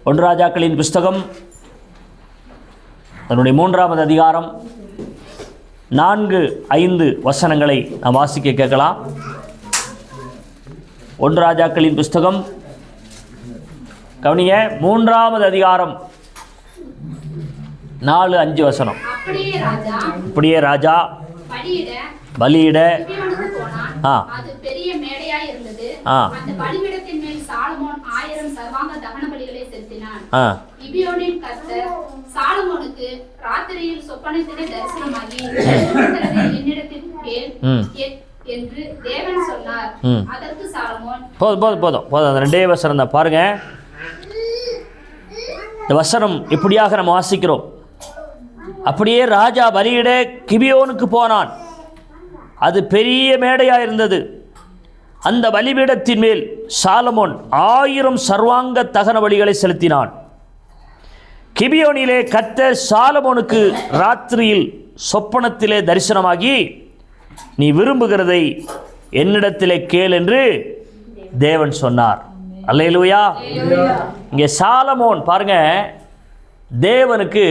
ஒன்று ராஜாக்களின் புஸ்தகம் அதனுடைய 3வது அதிகாரம் 4-5 வசனங்களை நாம் வாசிக்க கேட்கலாம். ஒன்று ராஜாக்களின் புஸ்தகம் கவனிய 3வது அதிகாரம் 4-5 வசனம். அப்படியே ராஜா பலியிட போதும் அந்த 2 வசனம் தான் பாருங்க. இந்த வசனம் இப்படியாக நம்ம வாசிக்கிறோம். அப்படியே ராஜா பலியிட கிபியோனுக்கு போனான். அது பெரிய மேடையாக இருந்தது. அந்த பலிபீடத்தின் மேல் சாலமோன் 1000 சர்வாங்க தகன பலிகளை செலுத்தினான். கிபியோனிலே கர்த்தர் சாலமோனுக்கு ராத்திரியில் சொப்பனத்திலே தரிசனமாகி, நீ விரும்புகிறதை என்னிடத்திலே கேள் என்று தேவன் சொன்னார். அல்லேலூயா. இங்கே சாலமோன் பாருங்க, தேவனுக்கு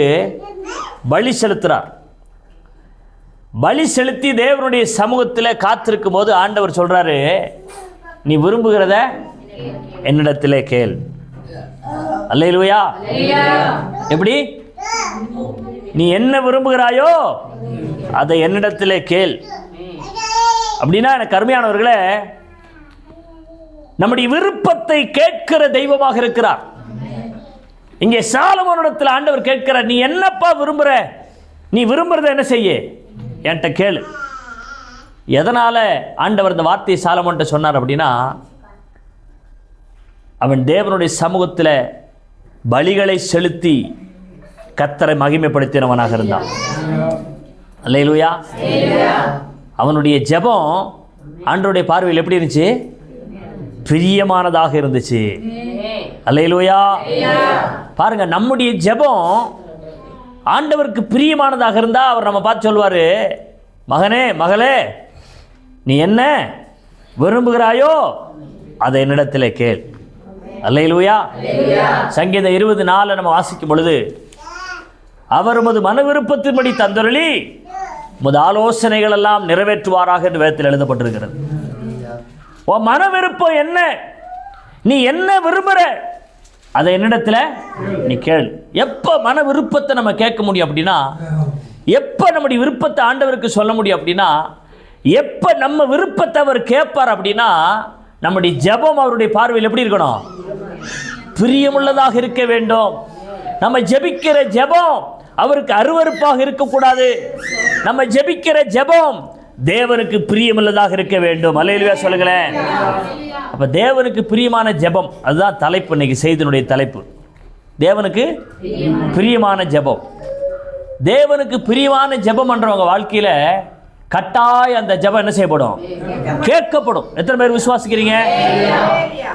பலி செலுத்துறார். பலி செலுத்தி தேவனுடைய சமூகத்தில் காத்திருக்கும் போது ஆண்டவர் சொல்றாரு, நீ விரும்புகிறத என்னிடத்திலே கேள். அல்லேலூயா. எப்படி? நீ என்ன விரும்புகிறாயோ அதை என்னிடத்திலே கேள். அப்படின்னா எனக்கு அருமையானவர்களே, நம்முடைய விருப்பத்தை கேட்கிற தெய்வமாக இருக்கிறார். இங்கே சாலமோனிடத்தில் ஆண்டவர் கேட்கிறார், நீ என்னப்பா விரும்புற? நீ விரும்புறத என்ன செய்ய? என்கிட்ட கேளு. எதனால ஆண்டவர் இந்த வார்த்தையை சாலமோன்ட்ட சொன்னார் அப்படின்னா, அவன் தேவனுடைய சமூகத்தில் பலிகளை செலுத்தி கர்த்தரை மகிமைப்படுத்தினவனாக இருந்தான். அல்லேலூயா. அவனுடைய ஜெபம் ஆண்டவருடைய பார்வையில் எப்படி இருந்துச்சு? பிரியமானதாக இருந்துச்சு. அல்லேலூயா. பாருங்க, நம்முடைய ஜெபம் ஆண்டவருக்கு பிரியமானதாக இருந்தால் அவர் நம்ம பார்த்து சொல்வார், மகனே மகளே, நீ என்ன விரும்புகிறாயோ அதை என்னிடத்தில் கேள். அல்லேலூயா. சங்கீதம் 24 நம்ம வாசிக்கும் பொழுது, அவர் உமது மன விருப்பத்தின்படி தந்தருளி உமது ஆலோசனைகள் எல்லாம் நிறைவேற்றுவாராக என்று வேதத்தில் எழுதப்பட்டிருக்கிறது. உன் மன விருப்பம் என்ன? நீ என்ன விரும்புகிற அதை என்னிடத்தில் நீ கேள். எப்போ மன விருப்பத்தை நம்ம கேட்க முடியும் அப்படின்னா, எப்போ நம்முடைய விருப்பத்தை ஆண்டவருக்கு சொல்ல முடியும் அப்படின்னா, எப்போ நம்ம விருப்பத்தை அவர் கேட்பார் அப்படின்னா, நம்முடைய ஜெபம் அவருடைய பார்வையில் எப்படி இருக்கணும்? பிரியமுள்ளதாக இருக்க வேண்டும். நம்ம ஜெபிக்கிற ஜெபம் அவருக்கு அருவருப்பாக இருக்கக்கூடாது. நம்ம ஜெபிக்கிற ஜெபம் தேவனுக்கு பிரியமுள்ளதாக இருக்க வேண்டும். அல்லேலூயா சொல்லுங்களேன். அப்ப தேவனுக்கு பிரியமான ஜெபம், அதுதான் தலைப்பு, இன்னைக்கு செய்தியினுடைய தலைப்பு. தேவனுக்கு பிரியமான ஜெபம். தேவனுக்கு பிரியமான ஜெபம் பண்றவங்க வாழ்க்கையில கட்டாயம் அந்த ஜெபம் என்ன செய்யப்படும்? கேட்கப்படும். எத்தனை பேர் விசுவாசிக்கிறீங்க?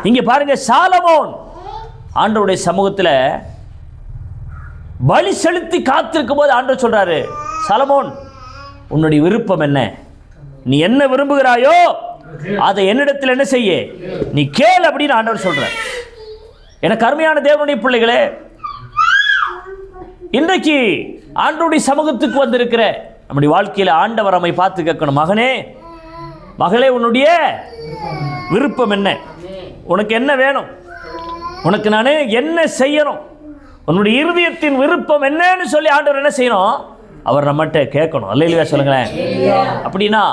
இங்க பாருங்க, சாலமோன் ஆண்டவருடைய சமூகத்தில் பலி செலுத்தி காத்திருக்கும் போது ஆண்டவர் சொல்றாரு, சாலமோன், உன்னுடைய விருப்பம் என்ன? நீ என்ன விரும்புகிறாயோ அதை என்னிடத்தில் என்ன செய்ய? நீ கேள் அப்படின்னு ஆண்டவர் சொல்றார். எனக்கு அருமையான தேவனுடைய பிள்ளைகளே, இன்றைக்கு ஆண்டவருடைய சமூகத்துக்கு வந்திருக்கிற நம்முடைய வாழ்க்கையில் ஆண்டவர் நம்மை பார்த்து கேட்கணும், மகனே மகளே, உன்னுடைய விருப்பம் என்ன? உனக்கு என்ன வேணும்? உனக்கு நான் என்ன செய்யணும்? உன்னுடைய இருதயத்தின் விருப்பம் என்னன்னு சொல்லி ஆண்டவர் என்ன செய்யணும்? அவர் நம்மகிட்ட கேட்கணும். அல்லேலூயா சொல்லுங்களேன். அப்படின்னா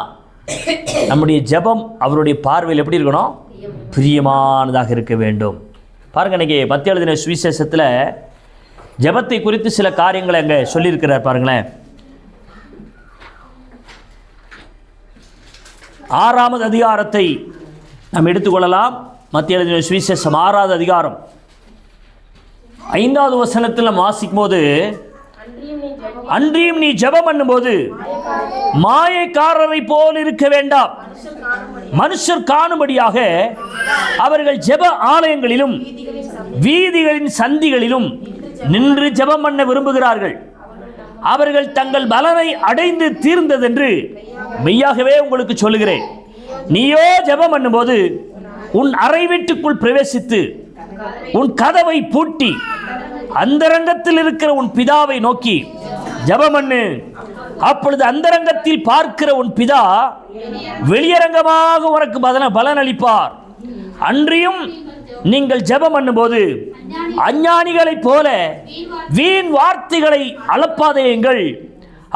நம்முடைய ஜெபம் அவருடைய பார்வையில் எப்படி இருக்கணும்? பிரியமானதாக இருக்க வேண்டும். பாருங்க, இன்னைக்கு மத்திய எழுதின சுவிசேஷத்தில் ஜெபத்தை குறித்து சில காரியங்களை அங்கே சொல்லியிருக்கிறார். பாருங்களேன், 6வது அதிகாரத்தை நாம் எடுத்துக்கொள்ளலாம். மத்திய எழுதின சுவிசேஷம் 6வது அதிகாரம் 5வது வசனத்தில் நாம் வாசிக்கும் போது, அன்றியும் நீ ஜெபம் பண்ணும்போது மாயக்காரரை போல் இருக்க வேண்டாம், மனுஷர் காணும்படியாக அவர்கள் ஜெப ஆலயங்களிலும் வீதிகளின் சந்திகளிலும் நின்று ஜெபம் பண்ண விரும்புகிறார்கள். அவர்கள் தங்கள் பலனை அடைந்து தீர்ந்ததென்று மெய்யாகவே உங்களுக்கு சொல்லுகிறேன். நீயோ ஜெபம் பண்ணும்போது உன் அறை வீட்டுக்குள் பிரவேசித்து உன் கதவை பூட்டி அந்தரங்கத்தில் இருக்கிற உன் பிதாவை நோக்கி ஜெபம் பண்ணு. அப்பொழுது அந்தரங்கத்தில் பார்க்கிற உன் பிதா வெளியரங்கமாக உனக்கு பலன் அளிப்பார். அன்றியும் நீங்கள் ஜெபம் பண்ணும்போது அஞ்ஞானிகளைப் போல வீண் வார்த்தைகளை அளப்பாதேயுங்கள்.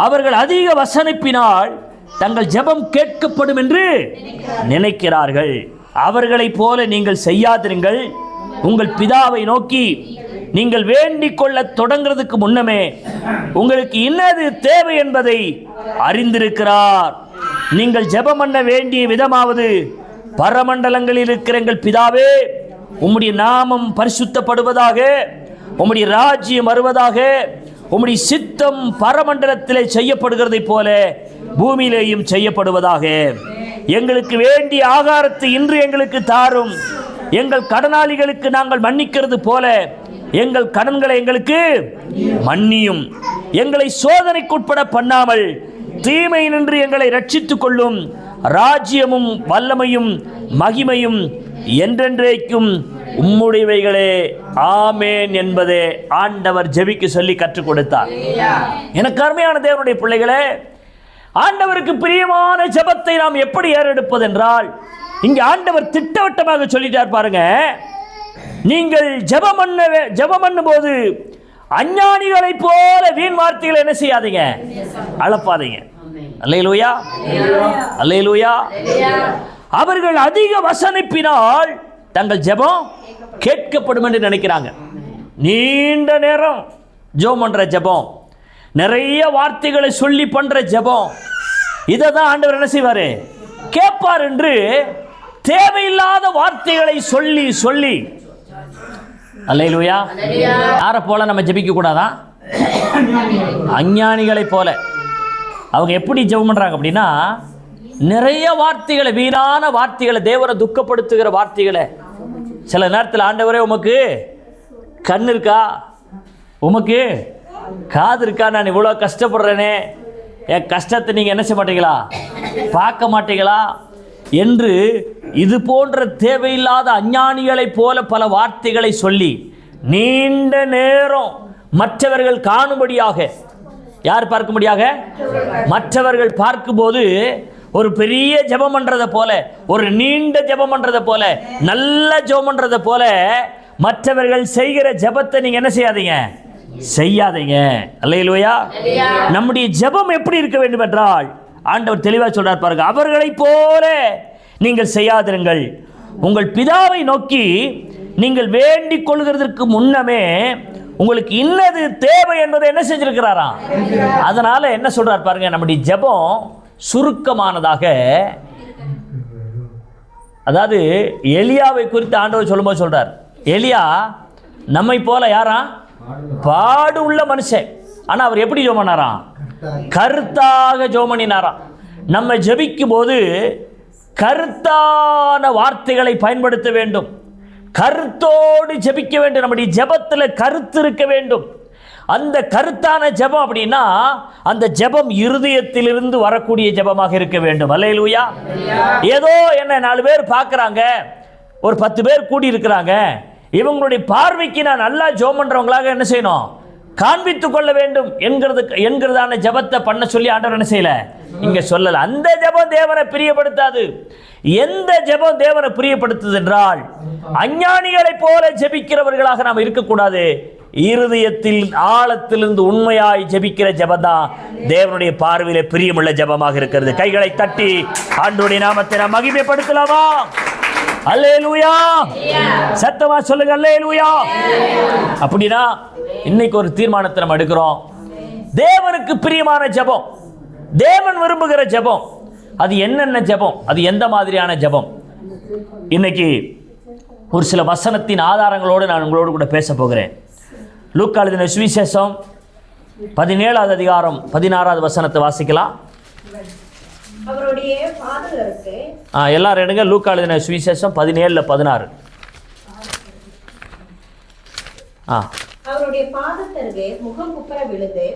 அவர்கள் அதிக வசனிப்பினால் தங்கள் ஜெபம் கேட்கப்படும் என்று நினைக்கிறார்கள். அவர்களைப் போல நீங்கள் செய்யாதிருங்கள். உங்கள் பிதாவை நோக்கி நீங்கள் வேண்டிக் கொள்ள தொடங்குறதுக்கு முன்னமே உங்களுக்கு இன்னது தேவை என்பதை அறிந்திருக்கிறார். நீங்கள் ஜெபம் பண்ண வேண்டிய விதமாவது, பரமண்டலங்களில் இருக்கிற எங்கள் பிதாவே, உம்முடைய நாமம் பரிசுத்தப்படுவதாக, உம்முடைய ராஜ்யம் வருவதாக, உம்முடைய சித்தம் பரமண்டலத்திலே செய்யப்படுகிறதை போல பூமியிலேயும் செய்யப்படுவதாக. எங்களுக்கு வேண்டிய ஆகாரத்தை இன்று எங்களுக்கு தாரும். எங்கள் கடனாளிகளுக்கு நாங்கள் மன்னிக்கிறது போல எங்கள் கடன்களை எங்களுக்கு மன்னியும். எங்களை சோதனைக்குட்பட பண்ணாமல் தீமை நின்று எங்களை ரட்சித்துக் கொள்ளும். ராஜ்யமும் வல்லமையும் மகிமையும் என்றென்றைக்கும் உம்முடையவைகளே, ஆமேன் என்பதே ஆண்டவர் ஜெபிக்க சொல்லி கற்றுக் கொடுத்தார். எனக்கு அருமையான தேவனுடைய பிள்ளைகளே, ஆண்டவருக்கு பிரியமான ஜெபத்தை நாம் எப்படி ஏறெடுப்பது என்றால், இங்கே ஆண்டவர் திட்டவட்டமாக சொல்லிட்டார் பாருங்க. நீங்கள் ஜெபம் பண்ணும் போது அஞ்ஞானிகளை போல வீண் வார்த்தைகளை என்ன செய்யாதீங்க, அளப்பாதீங்க. அல்லேலூயா, அல்லேலூயா. அவர்கள் அதிக வசனிப்பினால் தங்கள் ஜெபம் கேட்கப்படும் என்று நினைக்கிறாங்க. நீண்ட நேரம் ஜெபம் பண்ற ஜெபம், நிறைய வார்த்தைகளை சொல்லி பண்ற ஜெபம், இதை தான் ஆண்டவர் என்ன செய்வாரு, கேட்பார் என்று தேவையில்லாத வார்த்தைகளை சொல்லி சொல்லி. அல்லேலூயா. யாரை போல நம்ம ஜெபிக்க கூடாதா? அஞ்ஞானிகளை போல. அவங்க எப்படி ஜெபம் பண்றாங்க அப்படின்னா, நிறைய வார்த்தைகளை, வீணான வார்த்தைகளை, தேவரை துக்கப்படுத்துகிற வார்த்தைகளை. சில நேரத்தில் ஆண்டவரே உமக்கு கண் இருக்கா, உமக்கு காது இருக்கா, நான் இவ்வளோ கஷ்டப்படுறேனே, என் கஷ்டத்தை நீங்கள் என்ன செய்ய மாட்டீங்களா, பார்க்க மாட்டீங்களா என்று இது போன்ற தேவையில்லாத அஞ்ஞானிகளைப் போல பல வார்த்தைகளை சொல்லி நீண்ட நேரம் மற்றவர்கள் காணும்படியாக, யார் பார்க்கும்படியாக, மற்றவர்கள் பார்க்கும்போது ஒரு பெரிய ஜெபம் பண்றதை போல, ஒரு நீண்ட ஜெபம் பண்றதை போல, நல்ல ஜெபம் பண்றதை போல மற்றவர்கள் செய்கிற ஜெபத்தை நீங்க என்ன செய்யாதீங்க, செய்யாதீங்க. அல்லேலூயா. நம்முடைய ஜெபம் எப்படி இருக்க வேண்டும் என்றால் ஆண்டவர் தெளிவாக சொல்றார் பாருங்க. அவர்களைப் போல நீங்கள் செய்யாதிருங்கள். உங்கள் பிதாவை நோக்கி நீங்கள் வேண்டிக் கொள்கிறதற்கு முன்னமே உங்களுக்கு இன்னது தேவை என்பதை என்ன செஞ்சிருக்கிறாராம். அதனால என்ன சொல்றார் பாருங்க, நம்முடைய ஜெபம் சுருக்கமானதாக. அதாவது எலியாவை குறித்து ஆண்டவர் சொல்லும்போது சொல்றார், எலியா நம்மை போல யாரா, பாடு உள்ள மனுஷன். ஆனா அவர் எப்படி ஜெபம் பண்ணாராம், கருத்தாக ஜெபம் பண்ணினாராம். நம்ம ஜெபிக்கும் போது கருத்தான வார்த்தைகளை பயன்படுத்த வேண்டும், கருத்தோடு ஜெபிக்க வேண்டும். நம்முடைய ஜெபத்தில் கருத்து இருக்க வேண்டும். அந்த கருத்தான ஜெபம் அப்படின்னா அந்த ஜெபம் இருதயத்திலிருந்து வரக்கூடிய ஜெபமாக இருக்க வேண்டும். அல்லேலூயா. ஏதோ என்ன 4 பேர் பார்க்குறாங்க, ஒரு 10 பேர் கூடி இருக்கிறாங்க, இவங்களுடைய பார்வைக்கு நான் நல்லா ஜெபம் பண்றவங்களாக என்ன செய்யணும், காண்பித்துக் கொள்ள வேண்டும் என்கிறதான ஜெபத்தை பண்ண சொல்லி ஆண்டவர் என்ன செய்யல, இங்க சொல்லல. அந்த ஜெபம் தேவனை பிரியப்படுத்தாது. எந்த ஜெபம் தேவனை பிரியப்படுத்துது என்றால், அஞ்ஞானிகளை போல ஜெபிக்கிறவர்களாக நாம் இருக்கக்கூடாது. இருதயத்தில் ஆழத்திலிருந்து உண்மையாய் ஜெபிக்கிற ஜெபம் தான் தேவனுடைய பார்வையிலே பிரியமுள்ள ஜெபமாக இருக்கிறது. கைகளை தட்டி ஆண்டவருடைய நாமத்தை நாம் மகிமைப்படுத்தலாமா? அல்லேலூயா. சத்தமா சொல்லுங்க அல்லேலூயா. அப்படின்னா இன்னைக்கு ஒரு தீர்மானத்தை நம்ம எடுக்கிறோம். தேவனுக்கு பிரியமான ஜெபம், தேவன் விரும்புகிற ஜெபம், அது என்னென்ன ஜெபம், அது எந்த மாதிரியான ஜெபம்? இன்னைக்கு ஒரு சில வசனத்தின் ஆதாரங்களோடு நான் உங்களோடு கூட பேச போகிறேன். லூக்கா எழுதின சுவிசேஷம் 17வது அதிகாரம் 16வது வசனத்தை வாசிக்கலாம். எல்லாரும் எடுங்க. லூக்கா எழுதின சுவிசேஷம் 17:16. அவருடைய பாதத்தருகே முகம் குப்புற விழுந்து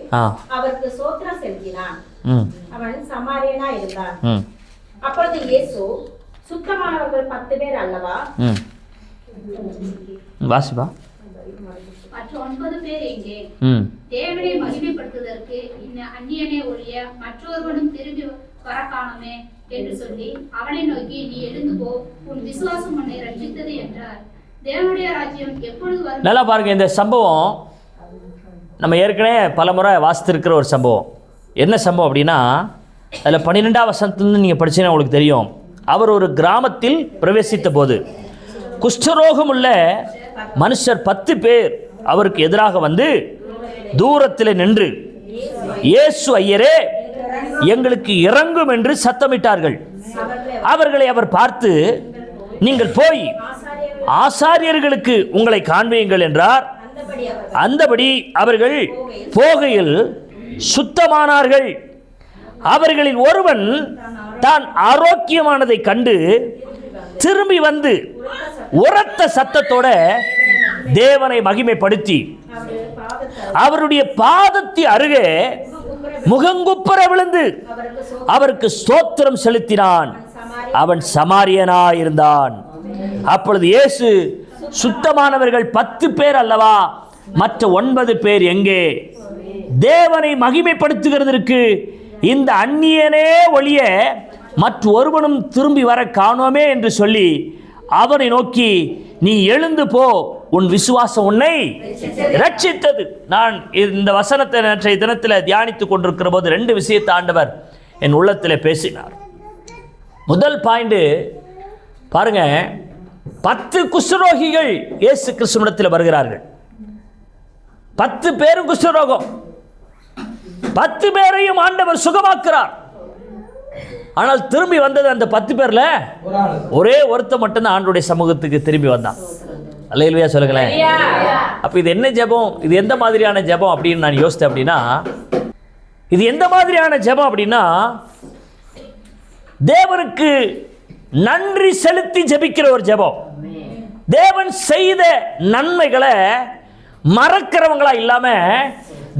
அவருக்கு ஸ்தோத்திரம் செலுத்தினான். அவன் சமாரியனா இருந்தான். அப்பொழுது இயேசு, சுத்தமானவர்கள் 10 பேர் அல்லவா, வாசிப்பா. மற்ற 9 பேர் எங்கே? தேவனை மகிமைப்படுத்துவதற்கு இந்த அந்நியனே ஒழிய மற்றொருவனும் திரும்பி வர காணோமே என்று சொல்லி அவனை நோக்கி, நீ எழுந்து போ, உன் விசுவாசம் உன்னை ரட்சித்தது என்றார். தேவனுடைய ராஜ்யம் எப்பொழுது வரும்? நல்லா பாருங்க, இந்த சம்பவம் நம்ம ஏற்கனவே பலமுறை வாசித்திருக்கிற ஒரு சம்பவம். என்ன சம்பவம் அப்படின்னா, அதில் 12ஆம் வசனத்துலேருந்து நீங்கள் படிச்சீங்கன்னா உங்களுக்கு தெரியும். அவர் ஒரு கிராமத்தில் பிரவேசித்த போது குஷ்டரோகம் உள்ள மனுஷர் 10 பேர் அவருக்கு எதிராக வந்து தூரத்தில் நின்று, இயேசு ஐயரே, எங்களுக்கு இறங்கும் என்று சத்தமிட்டார்கள். அவர்களை அவர் பார்த்து, நீங்கள் போய் ஆசாரியர்களுக்கு உங்களை காண்பியுங்கள் என்றார். அந்தபடி அவர்கள் போகையில் சுத்தமானார்கள். அவர்களில் ஒருவன் தான் ஆரோக்கியமானதை கண்டு திரும்பி வந்து உரத்த சத்தத்தோட தேவனை மகிமைப்படுத்தி அவருடைய பாதத்தை அருகே முகங்குப்புற விழுந்து அவருக்கு ஸ்தோத்திரம் செலுத்தினான். அவன் சமாரியனாயிருந்தான். அப்பொழுது இயேசு, சுத்தமானவர்கள் 10 பேர் அல்லவா, மற்ற 9 பேர் எங்கே? தேவனை மகிமைப்படுத்துகிறதற்கு இந்த அந்நியனே ஒழிய மற்ற ஒருவனும் திரும்பி வர காணோமே என்று சொல்லி அவனை நோக்கி, நீ எழுந்து போ, உன் விசுவாசம் உன்னை ரட்சித்தது. நான் இந்த வசனத்தை நேற்றைய தினத்தில் தியானித்துக் கொண்டிருக்கிற போது 2 விஷயத்தை ஆண்டவர் என் உள்ளத்தில் பேசினார். முதல் பாயிண்ட் பாருங்க, 10 குஷ்டரோகிகள் இயேசு கிறிஸ்துவிடத்தில் வருகிறார்கள். 10 பேரும் குஷ்டரோகம், 10 பேரையும் ஆண்டவர் சுகமாக்குறார். ஆனால் திரும்பி வந்தது அந்த 10 பேர்ல ஒரே ஒருத்த மட்டும்தான் ஆண்டவருடைய சமூகத்துக்கு திரும்பி வந்தான். அல்லேலூயா சொல்லுங்களேன். அப்ப இது என்ன ஜெபம்? இது எந்த மாதிரியான ஜெபம் அப்படின்னு நான் யோசித்தேன் அப்படின்னா, இது எந்த மாதிரியான ஜெபம் அப்படின்னா, தேவனுக்கு நன்றி செலுத்தி ஜெபிக்கிற ஒரு ஜெபம். தேவன் செய்த நன்மைகளை மறக்கிறவங்களா இல்லாம,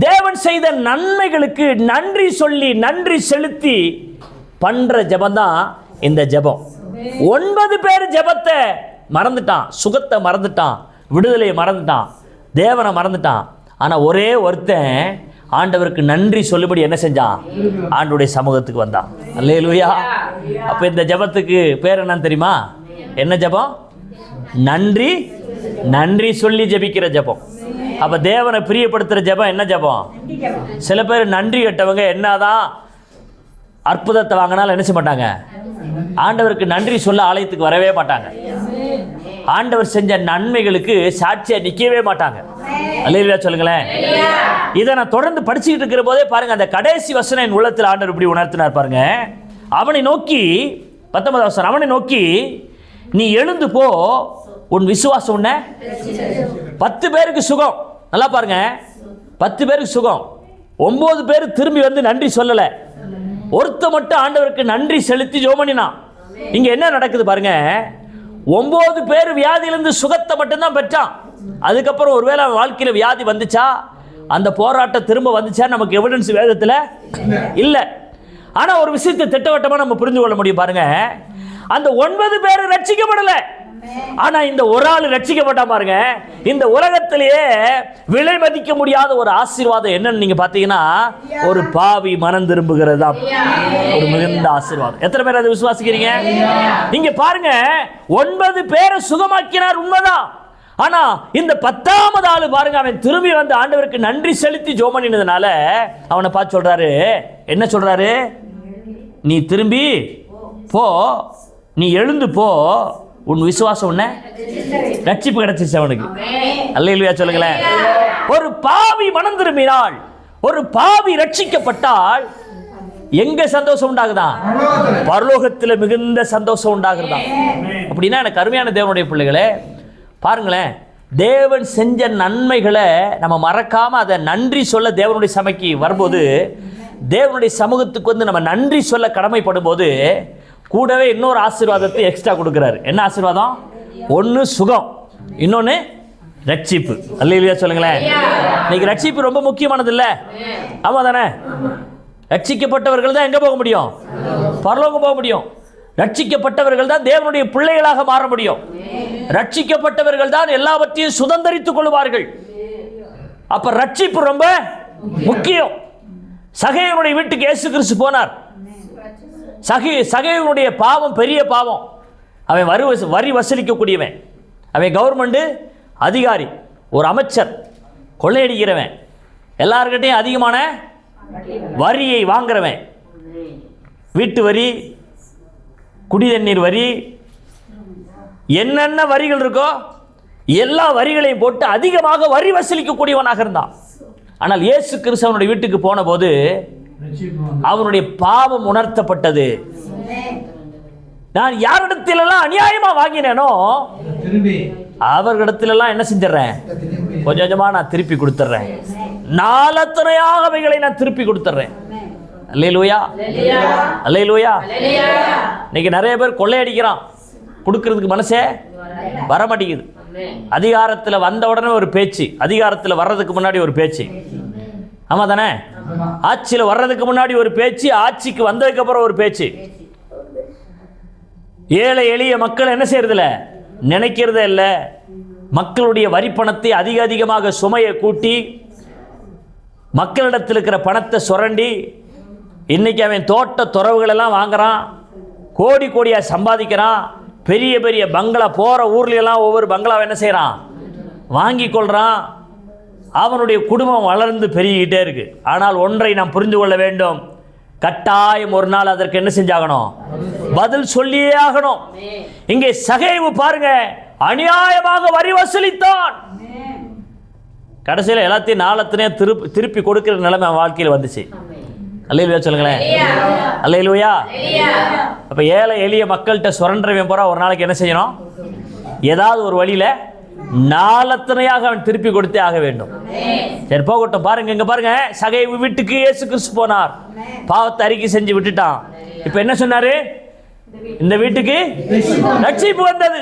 தேவன் செய்த நன்மைகளுக்கு நன்றி சொல்லி நன்றி செலுத்தி பண்ற ஜெபம் தான் இந்த ஜெபம். 9 பேர் ஜெபத்தை மறந்துட்டான், சுகத்தை மறந்துட்டான், விடுதலையை மறந்துட்டான், தேவனை மறந்துட்டான். ஆனா ஒரே ஒருத்தன் ஆண்டவருக்கு நன்றி சொல்லும்படி என்ன செஞ்சான்? ஆண்டவருடைய சமூகத்துக்கு வந்தான். அல்லேலூயா. அப்ப இந்த ஜெபத்துக்கு பேர் என்னன்னு தெரியுமா? என்ன ஜெபம்? நன்றி நன்றி சொல்லி ஜெபிக்கிற ஜெபம். அப்ப தேவனை பிரியப்படுத்துற ஜெபம் என்ன ஜெபம்? சில பேர் நன்றி கெட்டவங்க என்னதான் அற்புதத்தை வாங்கினாலும் என்ன செய்ய மாட்டாங்க? ஆண்டவருக்கு நன்றி சொல்ல ஆலயத்துக்கு வரவே மாட்டாங்க. ஆண்டவர் செஞ்ச நன்மைகளுக்கு சாட்சியா நிற்கவே மாட்டாங்க. அல்லேலூயா சொல்லுங்களேன். இதை நான் தொடர்ந்து படிச்சுக்கிட்டு இருக்கிற போதே பாருங்க, அந்த கடைசி வசனம் என் உள்ளத்தில் ஆண்டவர் இப்படி உணர்த்தினார் பாருங்க. அவனை நோக்கி, 19ஆம் வசனம், அவனை நோக்கி, நீ எழுந்து போ, உன் விசுவாசம் உன்னை. 10 பேருக்கு சுகம். நல்லா பாருங்க, 10 பேருக்கு சுகம். 9 பேர் திரும்பி வந்து நன்றி சொல்லல. ஒருத்த மட்டும் ஆண்டவருக்கு நன்றி செலுத்தி ஜெபம் பண்ணினான். இங்க என்ன நடக்குது பாருங்க, 9 பேர் வியாதியிலிருந்து சுகத்தை மட்டும்தான் பெற்றான். அதுக்கப்புறம் ஒருவேளை அவன் வாழ்க்கையில் வியாதி வந்துச்சா, அந்த போராட்டம் திரும்ப வந்துச்சா, நமக்கு எவிடன்ஸ் வேதத்தில் இல்லை. ஆனால் ஒரு விஷயத்தை திட்டவட்டமாக நம்ம புரிந்து கொள்ள முடியும் பாருங்க, அந்த 9 பேர் ரட்சிக்கப்படலை. ஆனா இந்த ஒரு ஆள் ரட்சிக்கப்பட்டா பாருங்க. இந்த உலகத்திலேயே விலை மதிக்க முடியாத ஒரு ஆசீர்வாதம் என்னன்னு நீங்க பாத்தீங்கன்னா, ஒரு பாவி மனம் திரும்புகிறது தான் ஒரு மிகுந்த ஆசீர்வாதம். எத்தனை பேர் அதை விசுவாசிக்கிறீங்க? நீங்க பாருங்க, 9 பேரை சுகமாக்கினார், உண்மைதான். ஆனா இந்த 10ஆவது ஆளு பாருங்க, அவன் திரும்பி வந்து ஆண்டவருக்கு நன்றி செலுத்தி ஜெபம் பண்ணினதுனால அவனை பார்த்து சொல்றாரு, என்ன சொல்றாரு? நீ திரும்பி போ, நீ எழுந்து போ, உன் விசுவாசம் உன்னை ரட்சிப்பு கிடைச்சிச்சு அவனுக்கு. அல்லேலூயா சொல்லுங்களேன். ஒரு பாவி மனம் திரும்பினாள், ஒரு பாவி ரட்சிக்கப்பட்டால் எங்க சந்தோஷம் உண்டாகுதான்? பரலோகத்தில் மிகுந்த சந்தோஷம் உண்டாகுதான். அப்படின்னா எனக்கு அருமையான தேவனுடைய பிள்ளைகளே, பாருங்களேன், தேவன் செஞ்ச நன்மைகளை நம்ம மறக்காம அதை நன்றி சொல்ல தேவனுடைய சபைக்கு வரும்போது, தேவனுடைய சமூகத்துக்கு வந்து நம்ம நன்றி சொல்ல கடமைப்படும் போது, கூடவே இன்னொரு ஆசீர்வாதத்தை எக்ஸ்ட்ரா கொடுக்குறாரு. என்ன ஆசீர்வாதம்? ஒன்று சுகம், இன்னொன்று ரட்சிப்பு. அல்லேலூயா சொல்லுங்களேன். இன்னைக்கு ரட்சிப்பு ரொம்ப முக்கியமானது இல்லை? ஆமா தானே? ரட்சிக்கப்பட்டவர்கள் தான் எங்க போக முடியும்? பரலோகம் போக முடியும். ரட்சிக்கப்பட்டவர்கள் தான் தேவனுடைய பிள்ளைகளாக மாற முடியும். ரட்சிக்கப்பட்டவர்கள் தான் எல்லாவற்றையும் சுதந்தரித்துக் கொள்வார்கள். அப்ப ரட்சிப்பு ரொம்ப முக்கியம். சகேயுடைய வீட்டுக்கு இயேசு கிறிஸ்து போனார். சகேயுடைய பாவம் பெரிய பாவம். அவன் வரி வசூலிக்கக்கூடியவன், அவன் கவர்மெண்ட் அதிகாரி, ஒரு அமைச்சர், கொள்ளையடிக்கிறவன், எல்லார்கிட்டையும் அதிகமான வரியை வாங்குறவன். வீட்டு வரி, குடி தண்ணீர் வரி, என்னென்ன வரிகள் இருக்கோ எல்லா வரிகளையும் போட்டு அதிகமாக வரி வசூலிக்கக்கூடியவனாக இருந்தான். ஆனால் இயேசு கிறிஸ்து அவனுடைய வீட்டுக்கு போன போது அவனுடைய பாவம் உணர்த்தப்பட்டது. நான் யாரிடத்திலெல்லாம் அநியாயமா வாங்கினேனோ அவர்களிடத்திலெல்லாம் என்ன செஞ்சிடறேன், கொஞ்சம் கொஞ்சமா நான் திருப்பி கொடுத்துட்றேன். நாலத்தனையாக அவைகளை நான் திருப்பி கொடுத்துட்றேன். அல்லேலூயா, அல்லேலூயா. இன்னைக்கு நிறைய பேர் கொள்ளையடிக்கிறான், கொடுக்கறதுக்கு மனசே வர மாட்டேங்குது. அதிகாரத்தில் வந்த உடனே ஒரு பேச்சு, அதிகாரத்தில் வர்றதுக்கு முன்னாடி ஒரு பேச்சு. ஆமா தானே? ஆட்சியில் வர்றதுக்கு முன்னாடி ஒரு பேச்சு, ஆட்சிக்கு வந்ததுக்கு அப்புறம் ஒரு பேச்சு. ஏழை எளிய மக்கள் என்ன செய்யறதில்ல, நினைக்கிறதே இல்லை. மக்களுடைய வரி பணத்தை அதிகமாக சுமையை கூட்டி மக்களிடத்தில் இருக்கிற பணத்தை சுரண்டி இன்னைக்கு அவன் தோட்ட துறவுகள் எல்லாம் வாங்குறான், கோடி கோடியாக சம்பாதிக்கிறான். பெரிய பெரிய பங்களா, போகிற ஊர்லாம் ஒவ்வொரு பங்களாவை என்ன செய்கிறான், வாங்கி கொள்கிறான். அவனுடைய குடும்பம் வளர்ந்து பெருகிக்கிட்டே இருக்கு. ஆனால் ஒன்றை நாம் புரிந்து கொள்ள வேண்டும், கட்டாயம் ஒரு நாள் அதற்கு என்ன செஞ்சாகணும், பதில் சொல்லியே ஆகணும். இங்கே சகேவு பாருங்க, அநியாயமாக வரி வசூலித்தான். கடைசியில் எல்லாத்தையும் நாளத்தினே திருப்பி கொடுக்கிற நிலைமை வாழ்க்கையில் வந்துச்சு. அல்லேலூயா சொல்லுங்களேன், அல்லேலூயா. அப்ப ஏழை எளிய மக்கள்கிட்ட சுரண்டவன் போற ஒரு நாளைக்கு என்ன செய்யணும், ஏதாவது ஒரு வழியில நாளத்தனையாக அவன் திருப்பி கொடுத்தே ஆக வேண்டும். சரி போகட்டும். பாருங்க, இங்க பாருங்க, சகேவு வீட்டுக்கு இயேசு கிறிஸ்து போனார், பாவத்தை அறிக்கை செஞ்சு விட்டுட்டான். இப்ப என்ன சொன்னாரு, இந்த வீட்டுக்கு ரட்சிப்பு வந்தது.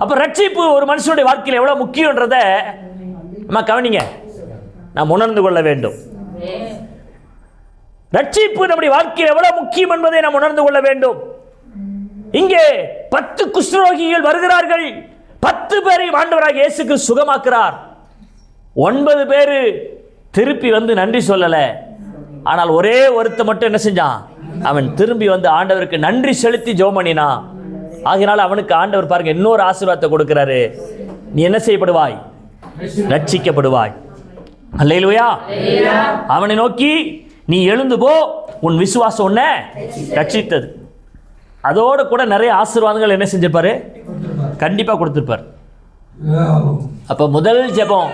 அப்ப ரட்சிப்பு ஒரு மனுஷனுடைய வாழ்க்கையில் எவ்வளவு முக்கியன்றத நம்ம கவனிங்க, நாம் உணர்ந்து கொள்ள வேண்டும். ரட்சிப்பு நம்முடைய வாழ்க்கையில் எவ்வளவு முக்கியம் என்பதை நாம் உணர்ந்து கொள்ள வேண்டும். இங்கே 10 குஷ்டரோகிகள் வருகிறார்கள், 10 பேரை ஆண்டவராக இயேசு கிறிஸ்து சுகமாக்குறார். 9 பேர் திருப்பி வந்து நன்றி சொல்லல. ஆனால் ஒரே ஒருத்த மட்டும் என்ன செஞ்சான், அவன் திரும்பி வந்து ஆண்டவருக்கு நன்றி செலுத்தி ஜெபம் பண்ணினான். ஆகையினால அவனுக்கு ஆண்டவர் பாருங்க இன்னொரு ஆசீர்வாதத்தை கொடுக்கிறாரு, நீ என்ன செய்யப்படுவாய், ரட்சிக்கப்படுவாய். அல்லேலூயா. அவனை நோக்கி நீ எழுந்து போ, உன் விசுவாசம் உன்னை ரட்சித்தது. அதோடு கூட நிறைய ஆசீர்வாதங்கள் என்ன செஞ்சிருப்பாரு, கண்டிப்பா கொடுத்திருப்பார். அப்ப முதல் ஜெபம்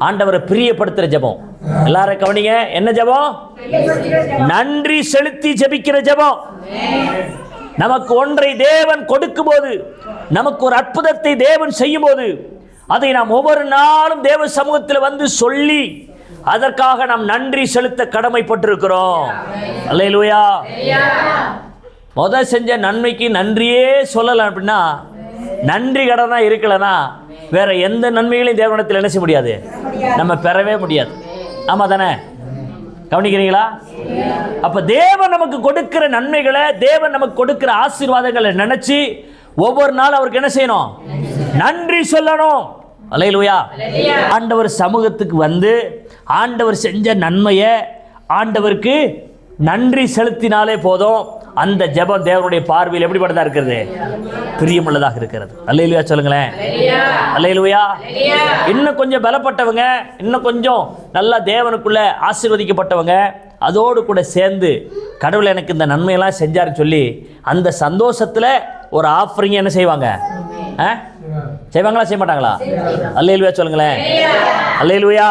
ஆண்டவரை பிரியப்படுத்துற ஜெபம். எல்லாரும் கவனிங்க, என்ன ஜெபம், நன்றி செலுத்தி ஜெபிக்கிற ஜெபம். நமக்கு ஒன்றை தேவன் கொடுக்கும் போது, நமக்கு ஒரு அற்புதத்தை தேவன் செய்யும் போது, அதை நாம் ஒவ்வொரு நாளும் தேவ சமூகத்தில் வந்து சொல்லி அதற்காக நாம் நன்றி செலுத்த கடமைப்பட்டிருக்கிறோம். அல்லேலூயா. முதல் செஞ்ச நன்மைக்கு நன்றியே சொல்லலாம் அப்படின்னா, நன்றி கடனா இருக்கலனா வேற எந்த நன்மைகளையும் தேவனிடத்தில் என்ன செய்ய முடியாது, நம்ம பெறவே முடியாது. ஆமா தானே? கவனிக்கிறீங்களா? அப்ப தேவன் நமக்கு கொடுக்கிற நன்மைகளை, தேவன் நமக்கு கொடுக்கிற ஆசீர்வாதங்களை நினைச்சு ஒவ்வொரு நாள் அவருக்கு என்ன செய்யணும், நன்றி சொல்லணும். அல்லேலூயா. ஆண்டவர் சமூகத்துக்கு வந்து ஆண்டவர் செஞ்ச நன்மையை ஆண்டவருக்கு நன்றி செலுத்தினாலே போதும். அந்த ஜெபம் தேவனுடைய பார்வையில் எப்படிப்பட்டதா இருக்கிறது, பிரியமுள்ளதாக இருக்கிறது. அல்லேலூயா சொல்லுங்களேன், அல்லேலூயா. இன்னும் கொஞ்சம் பலப்பட்டவங்க, இன்னும் கொஞ்சம் நல்லா தேவனுக்குள்ள ஆசீர்வதிக்கப்பட்டவங்க அதோடு கூட சேர்ந்து கடவுள் எனக்கு இந்த நன்மையெல்லாம் செஞ்சாருன்னு சொல்லி அந்த சந்தோஷத்தில் ஒரு ஆஃபரிங் என்ன செய்வாங்க, செய்வாங்களா செய்ய மாட்டாங்களா? அல்லேலூயா சொல்லுங்களேன், அல்லேலூயா.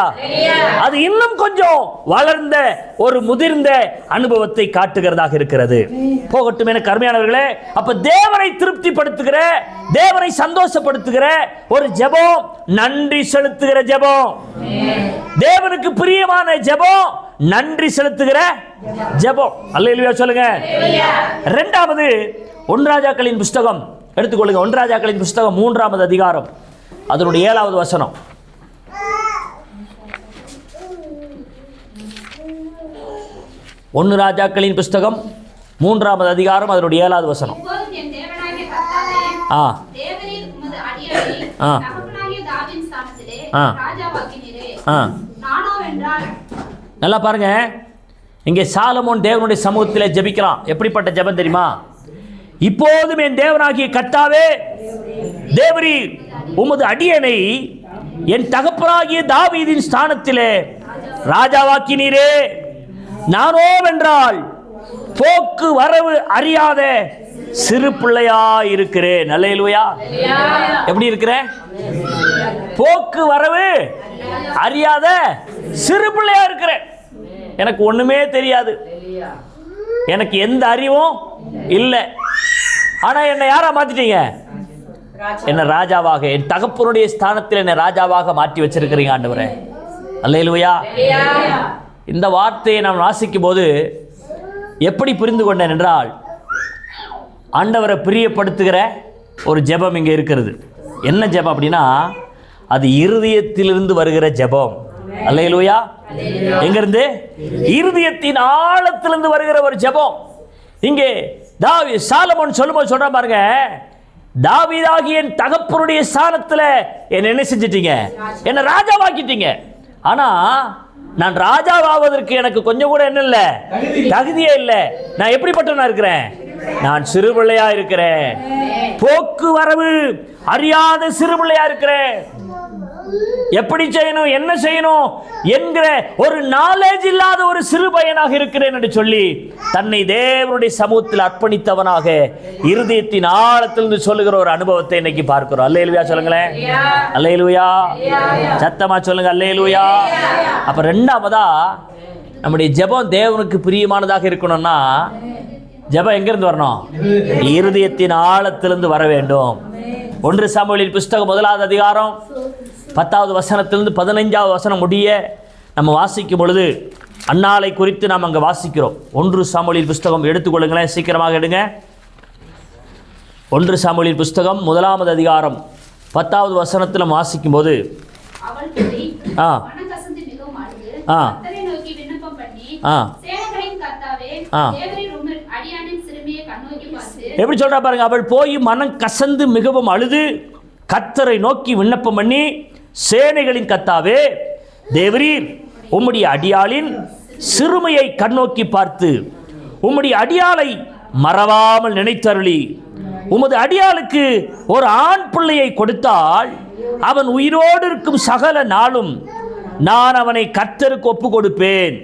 அது இன்னும் கொஞ்சம் வளர்ந்த ஒரு முதிர்ந்த அனுபவத்தை காட்டுகிறதாக இருக்கிறது. போகட்டும் எனக்கு அருமையானவர்களே. அப்ப தேவனை திருப்திப்படுத்துகிற, தேவனை சந்தோஷப்படுத்துகிற ஒரு ஜெபம் நன்றி செலுத்துகிற ஜெபம். தேவனுக்கு பிரியமான ஜெபம் நன்றி செலுத்துகிற ஜெபம். அல்லேலூயா சொல்லுங்க. இரண்டாவது 1 ராஜாக்களின் புஸ்தகம் எடுத்துக்கொள்ளுங்க. 1 ராஜாக்களின் புஸ்தகம் 3ஆம் அதிகாரம் அதனுடைய 7வது வசனம். 1 ராஜாக்களின் புஸ்தகம் 3ஆம் அதிகாரம் அதனுடைய 7வது வசனம். தேவனாகிய கர்த்தாவே, தேவரீர் உமது அடியாரை தகப்பனாகிய தாவீதின் ஸ்தானத்திலே ராஜாவாக்கினீரே. நானோ என்றால் நல்லா பாருங்க, இங்கே சாலமோன் தேவனுடைய சமூகத்தில் ஜெபிக்கிறான். எப்படிப்பட்ட ஜெபம் தெரியுமா? இப்போதும் என் தேவனாகிய கர்த்தாவே தேவரீர் உமது அடியனை என் தகப்பனாகிய தாவீதின் ஸ்தானத்திலே ராஜாவாக்கினீரே. நானோ வென்றால் போக்கு வரவு அறியாத சிறு பிள்ளையா இருக்கிறேன். அல்லேலூயா. எப்படி இருக்கிறேன்? போக்கு வரவு அறியாத சிறு பிள்ளையா இருக்கிறேன். எனக்கு ஒண்ணுமே தெரியாது, எனக்கு எந்த அறிவும் இல்லை. ஆனா என்னை யாரா மாத்திட்டீங்க? என்ன ராஜாவாக, என் தகப்பனுடைய ஸ்தானத்தில் என்னை ராஜாவாக மாற்றி வச்சிருக்கிறீங்க ஆண்டவரே. அல்லேலூயா. இந்த வார்த்தையை நாம் வாசிக்கும் போது எப்படி புரிந்து கொண்டேன் என்றால், ஆண்டவரை பிரியப்படுத்துகிற ஒரு ஜெபம் இங்கே இருக்கிறது. என்ன ஜெபம் அப்படின்னா, அது இருதயத்திலிருந்து வருகிற ஜெபம். அல்லேலூயா. எங்கிருந்து? இருதயத்தின் ஆழத்திலிருந்து வருகிற ஒரு ஜெபம். இங்கே சாலமோன் சொல்லும்போது சொல்ற பாருங்க, தாவீதாகிய என் தகப்பனுடைய ஸ்தானத்தில் என்ன செஞ்சிட்டீங்க? என்ன ராஜாவாக்கிட்டீங்க. ஆனா நான் ராஜாவாவதற்கு எனக்கு கொஞ்சம் கூட என்ன இல்லை, தகுதியே இல்லை. நான் எப்படிப்பட்டவனா இருக்கிறேன்? நான் சிறுபிள்ளையா இருக்கிறேன். போக்குவரவு அறியாத சிறுபிள்ளையா இருக்கிறேன். எப்படி செய்யணும், என்ன செய்யணும் என்கிற ஒரு நாலேஜ் இல்லாத ஒரு சிறு பையனாக இருக்கிறேன் என்று சொல்லி தன்னை தேவனுடைய சமூகத்தில் அர்ப்பணித்தவனாக இருதயத்தின் ஆழத்திலிருந்து சொல்லுகிற ஒரு அனுபவத்தை இன்னைக்கு பார்க்கிறோம். அல்லேலூயா சொல்லுங்களேன். அல்லேலூயா. சத்தமா சொல்லுங்க அல்லேலூயா. அப்ப ரெண்டாவதா நம்முடைய ஜெபம் தேவனுக்கு பிரியமானதாக இருக்கணும்னா ஜெபம் எங்கிருந்து வரணும்? இருதயத்தின் ஆழத்திலிருந்து வர வேண்டும். 1 சாமுவேலின் புஸ்தகம் 1ஆவது அதிகாரம் 10வது வசனத்திலிருந்து 15வது வசனம் முடிய நம்ம வாசிக்கும் பொழுது அன்னாளை குறித்து நாம் அங்கே வாசிக்கிறோம். 1 சாமுவேலின் புஸ்தகம் எடுத்துக்கொள்ளுங்களேன், சீக்கிரமாக எடுங்க. 1 சாமுவேலின் புஸ்தகம் 1வது அதிகாரம் 10வது வசனத்தில் நம்ம வாசிக்கும் போது எப்படி சொல்றா பாருங்க. அவள் போய் மனம் கசந்து மிகவும் அழுது கர்த்தரை நோக்கி விண்ணப்பம் பண்ணி, சேனைகளின் கர்த்தாவே தேவரீர் உம்முடைய அடியாளின் சிறுமையை கண்ணோக்கி பார்த்து உம்முடைய அடியாளை மறவாமல் நினைத்தருளி உமது அடியாளுக்கு ஒரு ஆண் பிள்ளையை கொடுத்தால் அவன் உயிரோடு இருக்கும் சகல நாளும் நான் அவனை கர்த்தருக்கு ஒப்பு கொடுப்பேன்.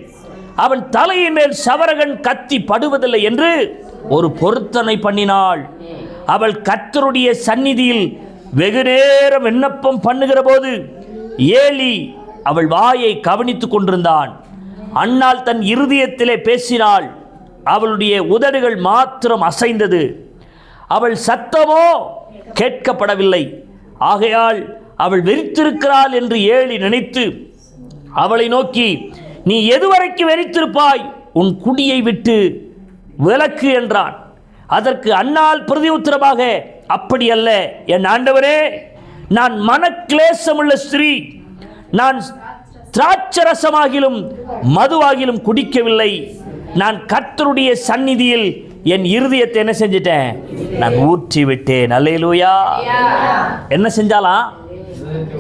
அவன் தலையின் மேல் சவரகன் கத்தி படுவதில்லை என்று ஒரு பொருத்தனை பண்ணினாள். அவள் கர்த்தருடைய சந்நிதியில் வெகு நேரம் விண்ணப்பம் பண்ணுகிற போது ஏலி அவள் வாயை கவனித்துக் கொண்டிருந்தான். அன்னாள் தன் இருதயத்திலே பேசினாள், அவளுடைய உதடுகள் மாத்திரம் அசைந்தது, அவள் சத்தமோ கேட்கப்படவில்லை. ஆகையால் அவள் வெறித்திருக்கிறாள் என்று ஏலி நினைத்து அவளை நோக்கி, நீ எதுவரைக்கு வெறித்திருப்பாய்? உன் குடியை விட்டு விலக்கு என்றான். அதற்கு அன்னாள் பிரதியுத்தரமாக, அப்படி அல்ல என் ஆண்டவரே, நான் மனக்லேசமுள்ள ஸ்திரீ, நான் திராட்சரசமாகிலும் மதுவாகிலும் குடிக்கவில்லை. நான் கர்த்தருடைய சந்நிதியில் என் இருதயத்தை என்ன செஞ்சிட்டேன்? நான் ஊற்றி விட்டேன். அல்லேலூயா. என்ன செஞ்சாலாம்?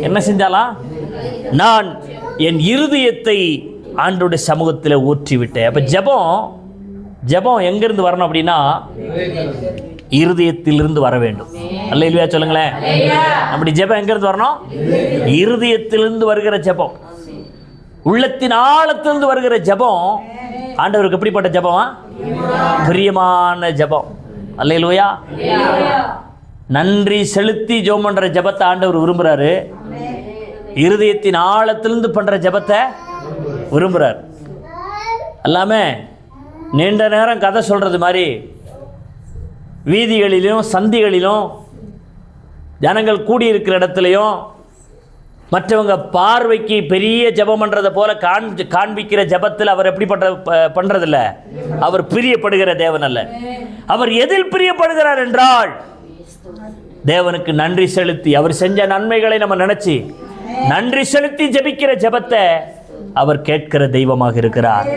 என்ன செஞ்சாலாம்? நான் என் இருதயத்தை ஆண்டவருடைய சமூகத்தில் ஊற்றி விட்டேன். அப்ப ஜெபம் எங்கிருந்து வரணும் அப்படின்னா இருதயத்திலிருந்து வர வேண்டும். அல்லேலூயா சொல்லுங்களேன். அப்படி ஜெபம் எங்கிருந்து வரணும்? இருதயத்திலிருந்து வருகிற ஜெபம், உள்ளத்தின் ஆழத்திலிருந்து வருகிற ஜெபம் ஆண்டவருக்கு எப்படிப்பட்ட ஜெபமா? பிரியமான ஜெபம். அல்லேலூயா. நன்றி செலுத்தி ஜெபம் பண்ற ஜெபத்தை ஆண்டவர் விரும்புறாரு. இருதயத்தின் ஆழத்திலிருந்து பண்ற ஜெபத்தை விரும்புறார். எல்லாமே நீண்ட நேரம் கதை சொல்றது மாதிரி வீதிகளிலும் சந்திகளிலும் ஜனங்கள் கூடியிருக்கிற இடத்துலையும் மற்றவங்க பார்வைக்கு பெரிய ஜெபம் பண்ணுறதை போல காண்பிக்கிற ஜெபத்தில் அவர் எப்படி பண்ணுறதில்ல. அவர் பிரியப்படுகிற தேவன் அல்ல. அவர் எதில் பிரியப்படுகிறார் என்றால் தேவனுக்கு நன்றி செலுத்தி அவர் செஞ்ச நன்மைகளை நம்ம நினைச்சு நன்றி செலுத்தி ஜெபிக்கிற ஜெபத்தை அவர் கேட்கிற தெய்வமாக இருக்கிறார்.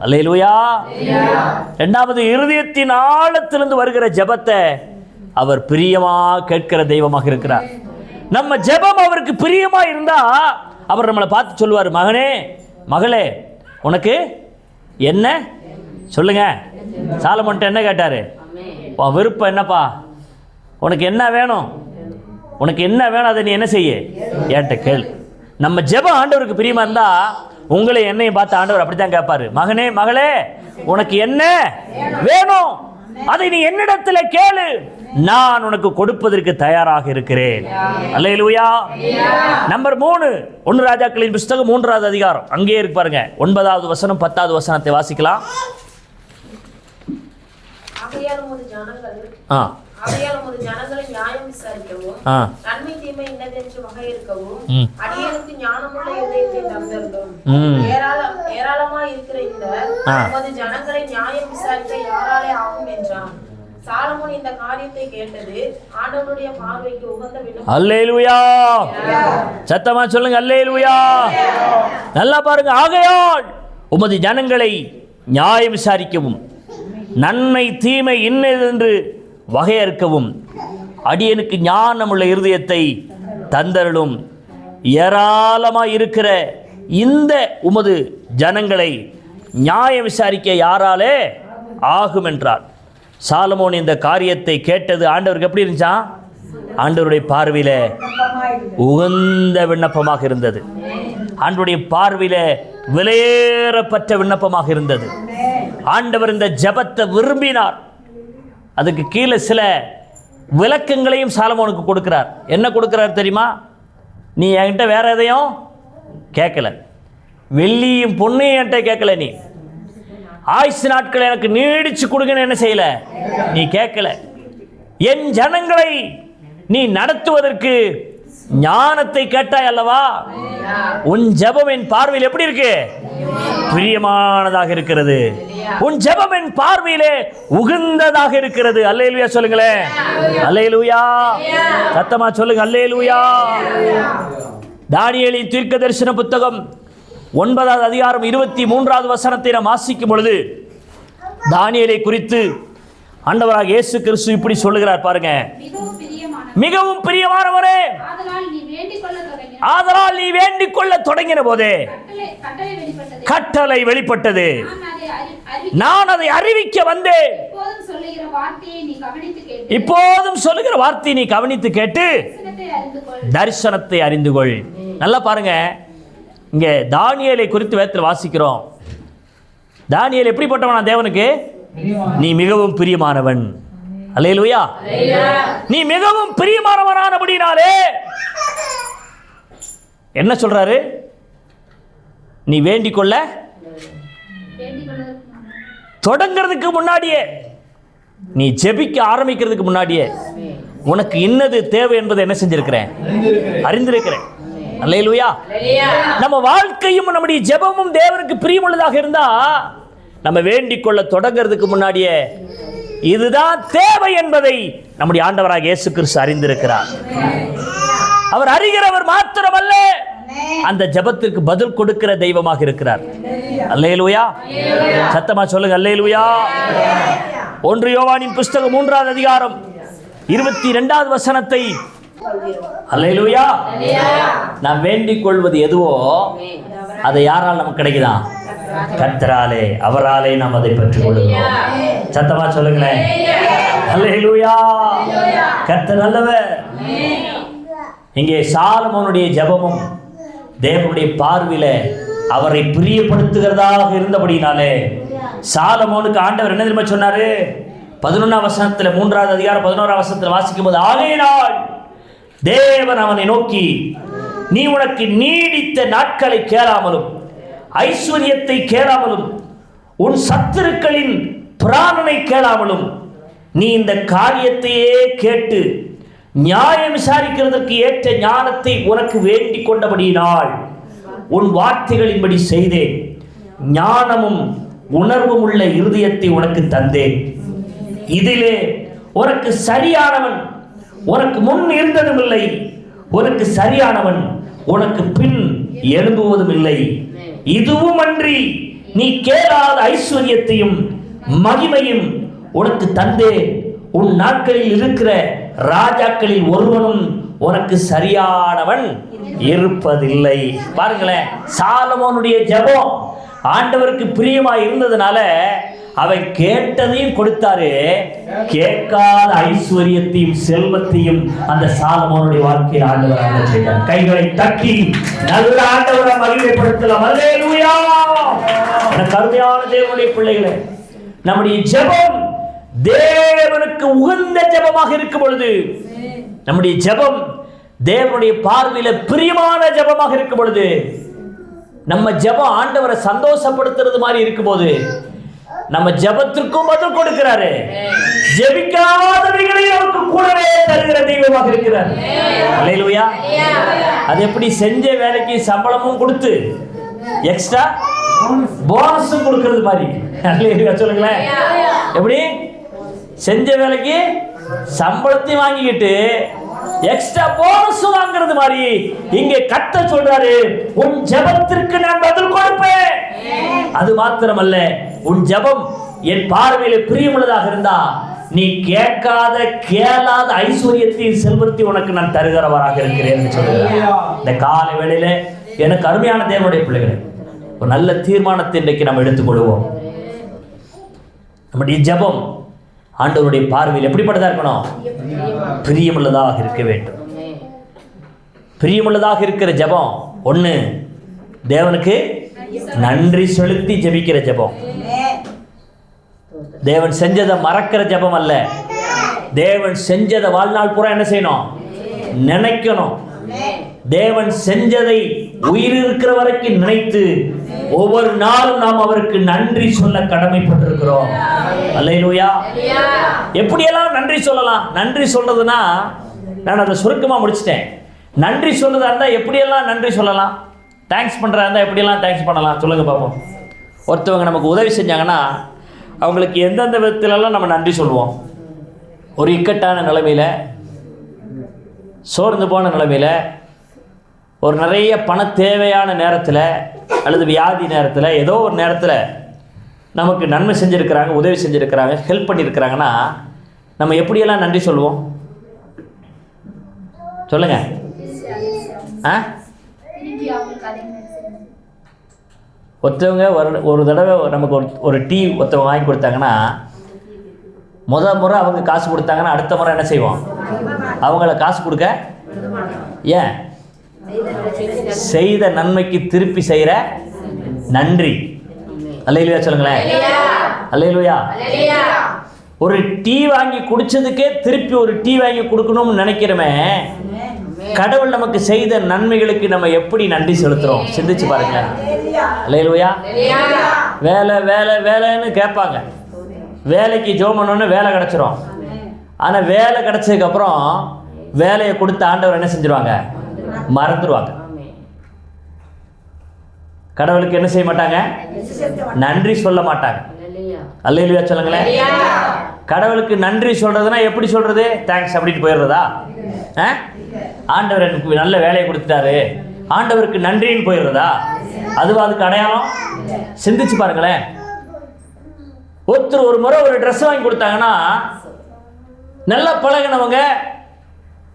அல்லேலூயா. இரண்டாவது, இருதயத்தின் ஆழத்திலிருந்து வருகிற ஜெபத்தை அவர் பிரியமாக கேட்கிற தெய்வமாக இருக்கிறார். நம்ம ஜெபம் அவருக்கு பிரியமா இருந்தா அவர் நம்மளை பார்த்து சொல்லுவார், மகனே மகளே உனக்கு என்ன சொல்லுங்க. சாலமோன்ட்ட என்ன கேட்டாரு? உன் விருப்பம் என்னப்பா, உனக்கு என்ன வேணும், உனக்கு என்ன வேணும் அதை நீ என்ன செய்ய என்கிட்ட கேளு. நம்ம ஜெபம் ஆண்டவருக்கு பிரியமா இருந்தா உங்களை என்னையும் பார்த்து ஆண்டவர் அப்படித்தான் கேட்பாரு, மகனே மகளே உனக்கு என்ன வேணும் அதை நீ என்னிடத்தில் கேளு, நான் உனக்கு கொடுப்பதற்கு தயாராக இருக்கிறேன். அல்லேலூயா. நம்பர் 3, 1 ராஜாக்களின் புஸ்தகம் 3வது அதிகாரம், அங்கேயே இருக்கு பாருங்க, 9வது வசனம் 10வது வசனத்தை வாசிக்கலாம். ஜனங்களை நியாயம் விசாரிக்கவும் நன்மை தீமை இன்னதென்று வகையிருக்கவும் அடியேனுக்கு ஞானமுள்ள இதயத்தை தந்தருளும். ஏராளமாய் இருக்கிற இந்த உமது ஜனங்களை நியாயம் விசாரிக்க யாராலே ஆகும் என்றான். சாலமோன் இந்த காரியத்தை கேட்டது ஆண்டவருடைய பார்வைக்கு உகந்த விண்ணப்பம். அல்லேலூயா. சத்தமா சொல்லுங்க அல்லேலூயா. நல்லா பாருங்க, ஆகையால் உமது ஜனங்களை நியாயம் விசாரிக்கவும் நன்மை தீமை இன்னதென்று வகையறுக்கவும் அடியனுக்கு ஞானமுள்ள இருதயத்தை தந்தருளும். ஏராளமாய் இருக்கிற இந்த உமது ஜனங்களை நியாயம் விசாரிக்க யாராலே ஆகும் என்றார். சாலமோன் இந்த காரியத்தை கேட்டது ஆண்டவருக்கு எப்படி இருந்துச்சான்? ஆண்டவருடைய பார்வையில் உகந்த விண்ணப்பமாக இருந்தது. ஆண்டவருடைய பார்வையில் விலையேறப்பட்ட விண்ணப்பமாக இருந்தது. ஆண்டவர் இந்த ஜெபத்தை விரும்பினார். அதுக்கு கீழே சில விளக்கங்களையும் சாலமோனுக்கு கொடுக்கிறார். என்ன கொடுக்கிறார் தெரியுமா? நீ என்கிட்ட வேற எதையும் கேட்கல, வெள்ளியும் பொண்ணையும் என்கிட்ட கேட்கல, நீ ஆயுசு நாட்களை எனக்கு நீடிச்சு கொடுங்கன்னு என்ன செய்யல, நீ கேட்கல. என் ஜனங்களை நீ நடத்துவதற்கு ஞானத்தை கேட்டாய் அல்லவா? உன் ஜெபம் என் பார்வையில் எப்படி இருக்கு? பிரியமானதாக இருக்கிறது. உன் ஜெபம் என் பார்வையிலே உகந்ததாக இருக்கிறது. அல்லேலூயா சொல்லுங்களேன். அல்லேலூயா. சத்தமா சொல்லுங்க அல்லேலூயா. தானியேலின் தீர்க்க தரிசன புத்தகம் 9வது அதிகாரம் 23வது வசனத்தை நாம் வாசிக்கும் பொழுது தானியேலை குறித்து ஆண்டவராக இயேசு கிறிஸ்து இப்படி சொல்லுகிறார் பாருங்க. மிகவும் பிரியமானவரே, ஆதலால் நீ வேண்டிக் கொள்ள தொடங்கின போதே கட்டளை வெளிப்பட்டது, நான் அதை அறிவிக்க வந்தேன். இப்போதும் சொல்லுகிற வார்த்தையை நீ கவனித்து கேட்டு தரிசனத்தை அறிந்து கொள். நல்லா பாருங்க, இங்க தானியேலை குறித்து வேதத்தில் வாசிக்கிறோம். தானியேல் எப்படிப்பட்டவனா தேவனுக்கு? நீ மிகவும் பிரியமானவன். அல்லேலூயா. நீ மிகவும் பிரியமானவனானபடினாலே என்ன சொல்றாரு? நீ வேண்டிக் கொள்ள தொடங்கிறதுக்கு முன்னாடியே, நீ ஜெபிக்க ஆரம்பிக்கிறதுக்கு முன்னாடியே உனக்கு இன்னது தேவை என்பதை என்ன செஞ்சிருக்கிறேன்? அறிந்திருக்கிறேன். அல்லேலூயா. நம்ம வாழ்க்கையும் நம்முடைய ஜெபமும் தேவனுக்கு பிரியமுள்ளதாக இருந்தா நம்ம வேண்டிக் கொள்ள தொடங்கிறதுக்கு முன்னாடியே இதுதான் தேவை என்பதை நம்முடைய ஆண்டவராக இயேசு கிறிஸ்து அறிந்திருக்கிறார். அவர் அறிகிறவர் மாத்திரமல்ல, அந்த ஜெபத்திற்கு பதில் கொடுக்கிற தெய்வமாக இருக்கிறார். அல்லேலூயா. சத்தமா சொல்லுங்க அல்லேலூயா. 1 யோவானின் புஸ்தகம் 3வது அதிகாரம் 22வது வசனத்தை அல்லேலூயா. நாம் வேண்டிக் கொள்வது எதுவோ அதை யாரால் நமக்கு கிடைக்குதா? கர்த்தராலே, அவராலே நாம் அதை பெற்றுக் கொள்கிறோம். சத்தமா சொல்லுங்களேன் அல்லேலூயா. கர்த்தர் நல்லவர். இங்கே சாலமோனுடைய ஜெபமும் தேவனுடைய பார்வையில அவரை பிரியப்படுத்துகிறதாக இருந்தபடினாலே சாலமோனுக்கு ஆண்டவர் என்ன தெரியுமா சொன்னாரு? 11ஆம் வசனத்தில் 3வது அதிகாரம் 11ஆம் வசனத்தில் வாசிக்கும் போது, ஆகையினால் தேவன் அவனை நோக்கி, நீ உனக்கு நீடித்த நாட்களை கேளாமலும் ஐஸ்வர்யத்தை கேளாமலும் உன் சத்துருக்களின் பிராணனை கேளாமலும் நீ இந்த காரியத்தையே கேட்டு நியாயம் விசாரிக்கிறதற்கு ஏற்ற ஞானத்தை உனக்கு வேண்டிக் கொண்டபடியினால் உன் வார்த்தைகளின்படி செய்தேன். ஞானமும் உணர்வும் உள்ள இருதயத்தை உனக்கு தந்தேன். இதிலே உனக்கு சரியானவன் உனக்கு முன் இருந்ததும் இல்லை, உனக்கு சரியானவன் உனக்கு பின் எழும்புவதும் இல்லை. இதுவும் அன்றி நீ கேளாத ஐஸ்வர்யத்தையும் மகிமையும் உனக்கு தந்தேன். உன் நாட்களில் இருக்கிற ராஜாக்களில் ஒருவனும் உனக்கு சரியானவன் இருப்பதில்லை. பாருங்களேன், சாலமோனுடைய ஜெபம் ஆண்டவருக்கு பிரியமா இருந்ததுனால அவன் கேட்டதையும் கொடுத்தாரு. கேட்காத ஐஸ்வர்யத்தையும் செல்வத்தையும் அந்த சாலமோனுடைய வாழ்க்கையில் ஆண்டவர் அருள செய்தார். கைகளை தட்டி நல்ல ஆண்டவரை மகிமைப்படுத்தலாம். அல்லேலூயா. எனக்கு அருமையான தேவனுடைய பிள்ளைகளே, நம்முடைய ஜெபம் தேவனுக்கு உகந்த ஜெபமாக இருக்கும் பொழுது, நம்முடைய ஜெபம் தேவனுடைய பார்வையில பிரியமான ஜெபமாக இருக்கும் பொழுது, நம்ம ஜெபம் ஆண்டவரை சந்தோஷப்படுத்துறது மாதிரி இருக்கும்போது நம்ம ஜெபத்திற்கும் பதில் கொடுக்கிறாரு. ஜெபிக்காதவைகளை நமக்கு கூடவே தருகிற தெய்வமாக இருக்கிறார். அல்லேலூயா. அது எப்படி? செஞ்ச வேலைக்கு சம்பளமும் கொடுத்து எக்ஸ்ட்ரா போனஸும் கொடுக்கிறது மாதிரி. அல்லேலூயா சொல்லுங்களேன். எப்படி? செஞ்ச வேலைக்கு சம்பளத்தையும் வாங்கிக்கிட்டு எக்ஸ்ட்ரா போனஸ் வாங்குறது மாதிரி இங்கே கர்த்தர் சொல்றாரு, உன் ஜெபத்திற்கு நான் பதில் கொடுப்பேன். அது மாத்திரமல்ல, உன் ஜெபம் என் பார்வையில பிரியமுள்ளதாக இருந்தா நீ கேட்காத கேளாத ஐஸ்வர்யத்தையும் செல்வத்தையும் உனக்கு நான் தருகிறவராக இருக்கிறேன் சொல்லுகிறேன். இந்த காலை வேளையில எனக்கு அருமையான தேவனுடைய பிள்ளைகளே, ஒரு நல்ல தீர்மானத்தை இன்றைக்கு நம்ம எடுத்துக்கொள்வோம். நம்முடைய ஜெபம் ஆண்டவருடைய பார்வையில் எப்படிப்பட்டதா இருக்கணும்? பிரியமுள்ளதாக இருக்க வேண்டும். பிரியமுள்ளதாக இருக்கிற ஜெபம் ஒண்ணு, தேவனுக்கு நன்றி செலுத்தி ஜெபிக்கிற ஜெபம். தேவன் செஞ்சதை மறக்கிற ஜெபம் அல்ல. தேவன் செஞ்சதை வாழ்நாள் பூரா என்ன செய்யணும்? நினைக்கணும். தேவன் செஞ்சதை உயிர் இருக்கிற வரைக்கும் நினைத்து ஒவ்வொரு நாளும் நாம் அவருக்கு நன்றி சொல்ல கடமைப்பட்டிருக்கிறோம். அல்லேலூயா. எப்படியெல்லாம் நன்றி சொல்லலாம்? நன்றி சொல்றதுன்னா, நான் அதை சுருக்கமா முடிச்சிட்டேன். நன்றி சொல்றதா இருந்தா எப்படியெல்லாம் நன்றி சொல்லலாம்? தேங்க்ஸ் பண்றதா இருந்தா எப்படியெல்லாம் தேங்க்ஸ் பண்ணலாம்? சொல்லுங்க பாப்போம். ஒருத்தவங்க நமக்கு உதவி செஞ்சாங்கன்னா அவங்களுக்கு எந்தெந்த விதத்திலெல்லாம் நம்ம நன்றி சொல்லுவோம்? ஒரு இக்கட்டான நிலைமையில, சோர்ந்து போன நிலைமையில, ஒரு நிறைய பண தேவையான நேரத்தில் அல்லது வியாதி நேரத்தில், ஏதோ ஒரு நேரத்தில் நமக்கு நன்மை செஞ்சுருக்கிறாங்க, உதவி செஞ்சுருக்கிறாங்க, ஹெல்ப் பண்ணியிருக்கிறாங்கன்னா நம்ம எப்படியெல்லாம் நன்றி சொல்லுவோம்? சொல்லுங்க. ஒருத்தவங்க ஒரு தடவை நமக்கு ஒரு டீ ஒருத்தவங்க வாங்கி கொடுத்தாங்கன்னா, முறை அவங்க காசு கொடுத்தாங்கன்னா அடுத்த முறை என்ன செய்வோம்? அவங்கள காசு கொடுக்க ஏன்? செய்த நன்மைக்கு திருப்பி செய்கிற நன்றி. அல்லேலூயா சொல்லுங்களேன். அல்லேலூயா. ஒரு டீ வாங்கி குடிச்சதுக்கே திருப்பி ஒரு டீ வாங்கி கொடுக்கணும்னு நினைக்கிறோமே, கடவுள் நமக்கு செய்த நன்மைகளுக்கு நம்ம எப்படி நன்றி செலுத்துறோம்? சிந்திச்சு பாருங்களேன். அல்லேலூயா. வேலை வேலை வேலைன்னு கேட்பாங்க. வேலைக்கு ஜோம் பண்ணோன்னு வேலை கிடச்சிரும். ஆனால் வேலை கிடச்சதுக்கப்புறம் வேலையை கொடுத்த ஆண்டவர் என்ன செஞ்சிருவாங்க? மறந்துடுவாங்க. கடவுளுக்கு என்ன செய்ய மாட்டாங்க? நன்றி சொல்ல மாட்டாங்க. அல்லேலூயா சொல்லுங்களேன். கடவுளுக்கு நன்றி சொல்றதுன்னா எப்படி சொல்றது? தேங்க்ஸ் அப்படின்ட்டு போயிடுறதா? ஆண்டவர் எனக்கு நல்ல வேலையை கொடுத்துட்டாரு, ஆண்டவருக்கு நன்றின்னு போயிடுறதா? அதுவா அதுக்கு அடையாளம்? சிந்திச்சு பாருங்களேன். ஒருத்தர் ஒரு முறை ஒரு ட்ரெஸ் வாங்கி கொடுத்தாங்கன்னா, நல்லா பழகினவங்க,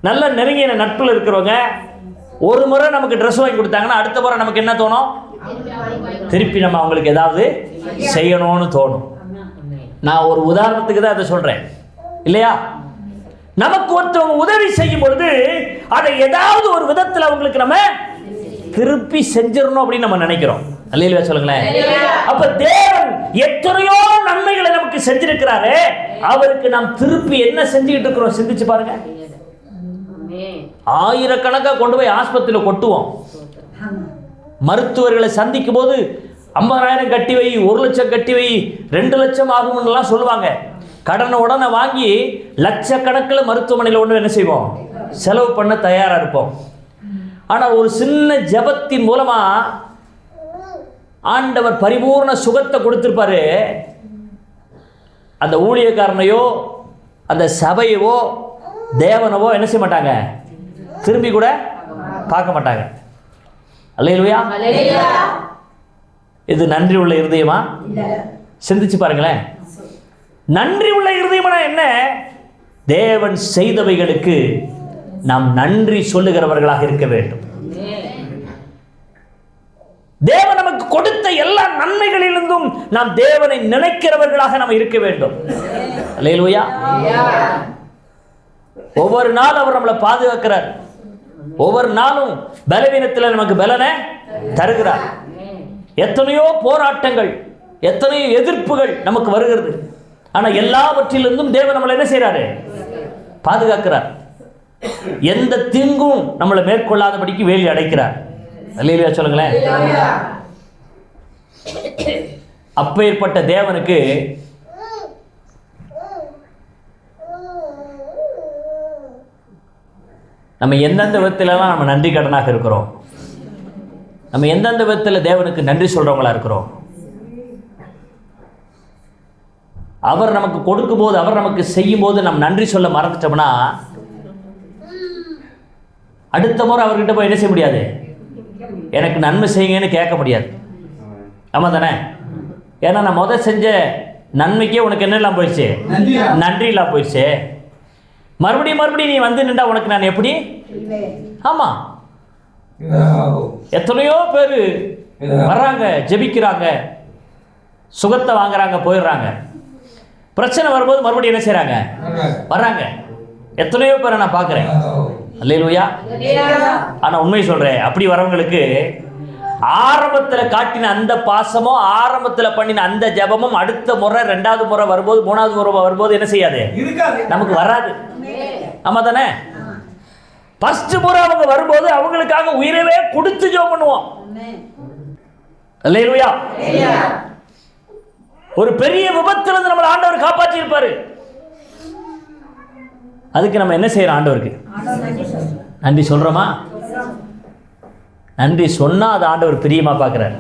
நல்ல நெருங்கின நட்பில் இருக்கிறவங்க ஒரு முறை நமக்கு ட்ரெஸ் வாங்கி கொடுத்தாங்கன்னா அடுத்த முறை நமக்கு என்ன தோணும்? திருப்பி நம்ம அவங்களுக்கு ஏதாவது செய்யணும்னு தோணும். நான் ஒரு உதாரணத்துக்கு தான் அதை சொல்றேன், இல்லையா? நமக்கு ஒருத்தவங்க உதவி செய்யும் பொழுது அதை ஏதாவது ஒரு விதத்தில் அவங்களுக்கு நம்ம திருப்பி செஞ்சிடணும் அப்படின்னு நம்ம நினைக்கிறோம். அல்லேலூயா சொல்லுங்களேன். அப்ப தேவன் எத்தனையோ நன்மைகளை நமக்கு செஞ்சிருக்கிறாரு, அவருக்கு நாம் திருப்பி என்ன செஞ்சுக்கிட்டு இருக்கிறோம்? சிந்திச்சு பாருங்க. ஆயிரக்கணக்காக கொண்டு போய் ஆஸ்பத்திரியில் கொட்டுவோம். மருத்துவர்களை சந்திக்கும் போது 50,000 கட்டி வை, 1 லட்சம் கட்டி வை, 2 லட்சம் ஆகும்லாம் சொல்லுவாங்க. கடனை உடனே வாங்கி லட்சக்கணக்கில் மருத்துவமனையில் ஒன்று என்ன செய்வோம்? செலவு பண்ண தயாராக இருப்போம். ஆனால் ஒரு சின்ன ஜெபத்தின் மூலமா ஆண்டவர் பரிபூர்ண சுகத்தை கொடுத்திருப்பாரு. அந்த ஊழியக்காரனையோ அந்த சபையவோ தேவனவோ என்ன செய்ய மாட்டாங்க? திரும்பி கூட பார்க்க மாட்டாங்க. அல்லேலூயா. இது நன்றி உள்ள இருதயமா? சிந்திச்சு பாருங்களேன். நன்றி உள்ள இருதயம்னா என்ன? தேவன் செய்தவைகளுக்கு நாம் நன்றி சொல்லுகிறவர்களாக இருக்க வேண்டும். தேவன் நமக்கு கொடுத்த எல்லா நன்மைகளிலிருந்தும் நாம் தேவனை நினைக்கிறவர்களாக நாம் இருக்க வேண்டும். அல்லேலூயா. ஒவ்வொரு நாளும் அவர் நம்மளை பாதுகாக்கிறார். ஒவ்வொரு நாளும் பலவீனத்தில் நமக்கு பலனை தருகிறார். எத்தனையோ போராட்டங்கள், எத்தனையோ எதிர்ப்புகள் நமக்கு வருகிறது. ஆனால் எல்லாவற்றிலிருந்தும் தேவன் நம்மளை என்ன செய்கிறாரு? பாதுகாக்கிறார். எந்த தீங்கும் நம்மளை மேற்கொள்ளாதபடிக்கு வேலி அடைக்கிறார். அல்லேலூயா சொல்லுங்களேன். அப்பேற்பட்ட தேவனுக்கு நம்ம எந்தெந்த விதத்திலலாம் நம்ம நன்றி கடனாக இருக்கிறோம்? நம்ம எந்தெந்த விதத்தில் தேவனுக்கு நன்றி சொல்றவங்களா இருக்கிறோம்? அவர் நமக்கு கொடுக்கும் போது, அவர் நமக்கு செய்யும் போது நம்ம நன்றி சொல்ல மறந்துட்டோம்னா அடுத்த முறை அவர்கிட்ட போய் என்ன செய்ய முடியாது? எனக்கு நன்மை செய்யுங்கன்னு கேட்க முடியாது. ஆமா தானே? ஏன்னா நான் முதல் செஞ்ச நன்மைக்கே உனக்கு என்ன இல்லாமல் போயிடுச்சு? நன்றி இல்லாமல் போயிடுச்சு. மறுபடியும் நீ வந்து நின்றா உனக்கு நான் எப்படி? ஆமா, எத்தனையோ பேர் வர்றாங்க, ஜெபிக்கிறாங்க, சுகத்தை வாங்குறாங்க, போயிடுறாங்க. பிரச்சனை வரும்போது மறுபடியும் என்ன செய்றாங்க? வர்றாங்க. எத்தனையோ பேரை நான் பார்க்குறேன். அல்லேலூயா. ஆனால் உண்மை சொல்கிறேன், அப்படி வரவங்களுக்கு ஆரம்பத்தில் காட்டின அந்த பாசமும், ஆரம்பத்தில் பண்ணின அந்த ஜெபமும் அடுத்த முறை, ரெண்டாவது முறை வரும்போது, மூணாவது முறை வரும்போது என்ன செய்யாது? நமக்கு வராது. ஆமா தானே? ஃபர்ஸ்ட் முறை அவங்க வரும்போது அவங்களுக்காக உயிரவே கொடுத்து ஜெபம் பண்ணுவோம். அல்லேலூயா. ஒரு பெரிய விபத்திலிருந்து நம்மளை ஆண்டவர் காப்பாற்றி இருப்பாரு. அதுக்கு நம்ம என்ன செய்யறோம்? ஆண்டவருக்கு நன்றி சொல்றோமா? நன்றி சொன்னா அது ஆண்டவர் பிரியமா பார்க்கிறார்.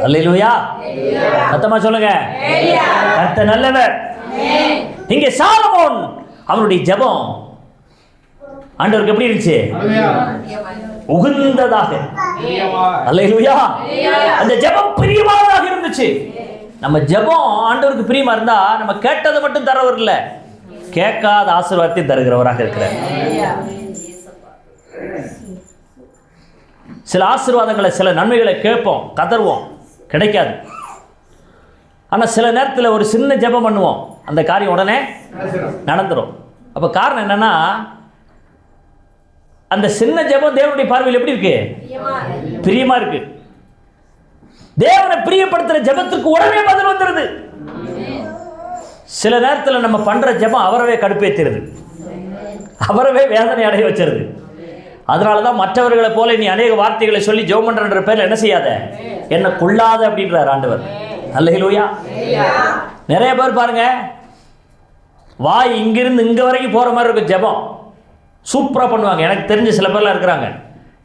அல்லேலூயா. சத்தமா சொல்லுங்க, கர்த்தர் நல்லவர். இங்கே சாலமோன் அவனுடைய ஜெபம் ஆண்டவருக்கு எப்படி இருந்துச்சு? உகந்ததாக. அல்லேலூயா. அந்த ஜெபம் பிரியமானதாக இருந்துச்சு. நம்ம ஜெபம் ஆண்டவருக்கு பிரியமா இருந்தா நம்ம கேட்டதை மட்டும் தரவர் இல்லை, கேட்காத ஆசீர்வாதத்தை தருகிறவராக இருக்கிறார். சில ஆசீர்வாதங்களை, சில நன்மைகளை கேட்போம், கதறுவோம், கிடைக்காது. ஆனால் சில நேரத்தில் ஒரு சின்ன ஜெபம் பண்ணுவோம், அந்த காரியம் உடனே நடந்துடும். அப்போ காரணம் என்னன்னா, அந்த சின்ன ஜெபம் தேவனுடைய பார்வையில் எப்படி இருக்கு? பிரியமா இருக்கு. தேவனை பிரியப்படுத்துற ஜெபத்துக்கு உடனே பதில் வந்துடுது. சில நேரத்தில் நம்ம பண்ற ஜெபம் அவரவே கடுப்பேற்றுறது, அவரவே வேதனை அடைய வச்சிருது. அதனால தான் மற்றவர்களை போல நீ அநேக வார்த்தைகளை சொல்லி ஜெபம் பண்றன்ற பேர்ல என்ன செய்யாத, என்ன கொள்ளாத அப்படின்றார் ஆண்டவர். அல்லேலூயா. நிறைய பேர் பாருங்க, வாய் இங்கிருந்து இங்க வரைக்கும் போற மாதிரி இருக்கும் ஜெபம், சூப்பரா பண்ணுவாங்க. எனக்கு தெரிஞ்ச சில பேர்லாம் இருக்கிறாங்க,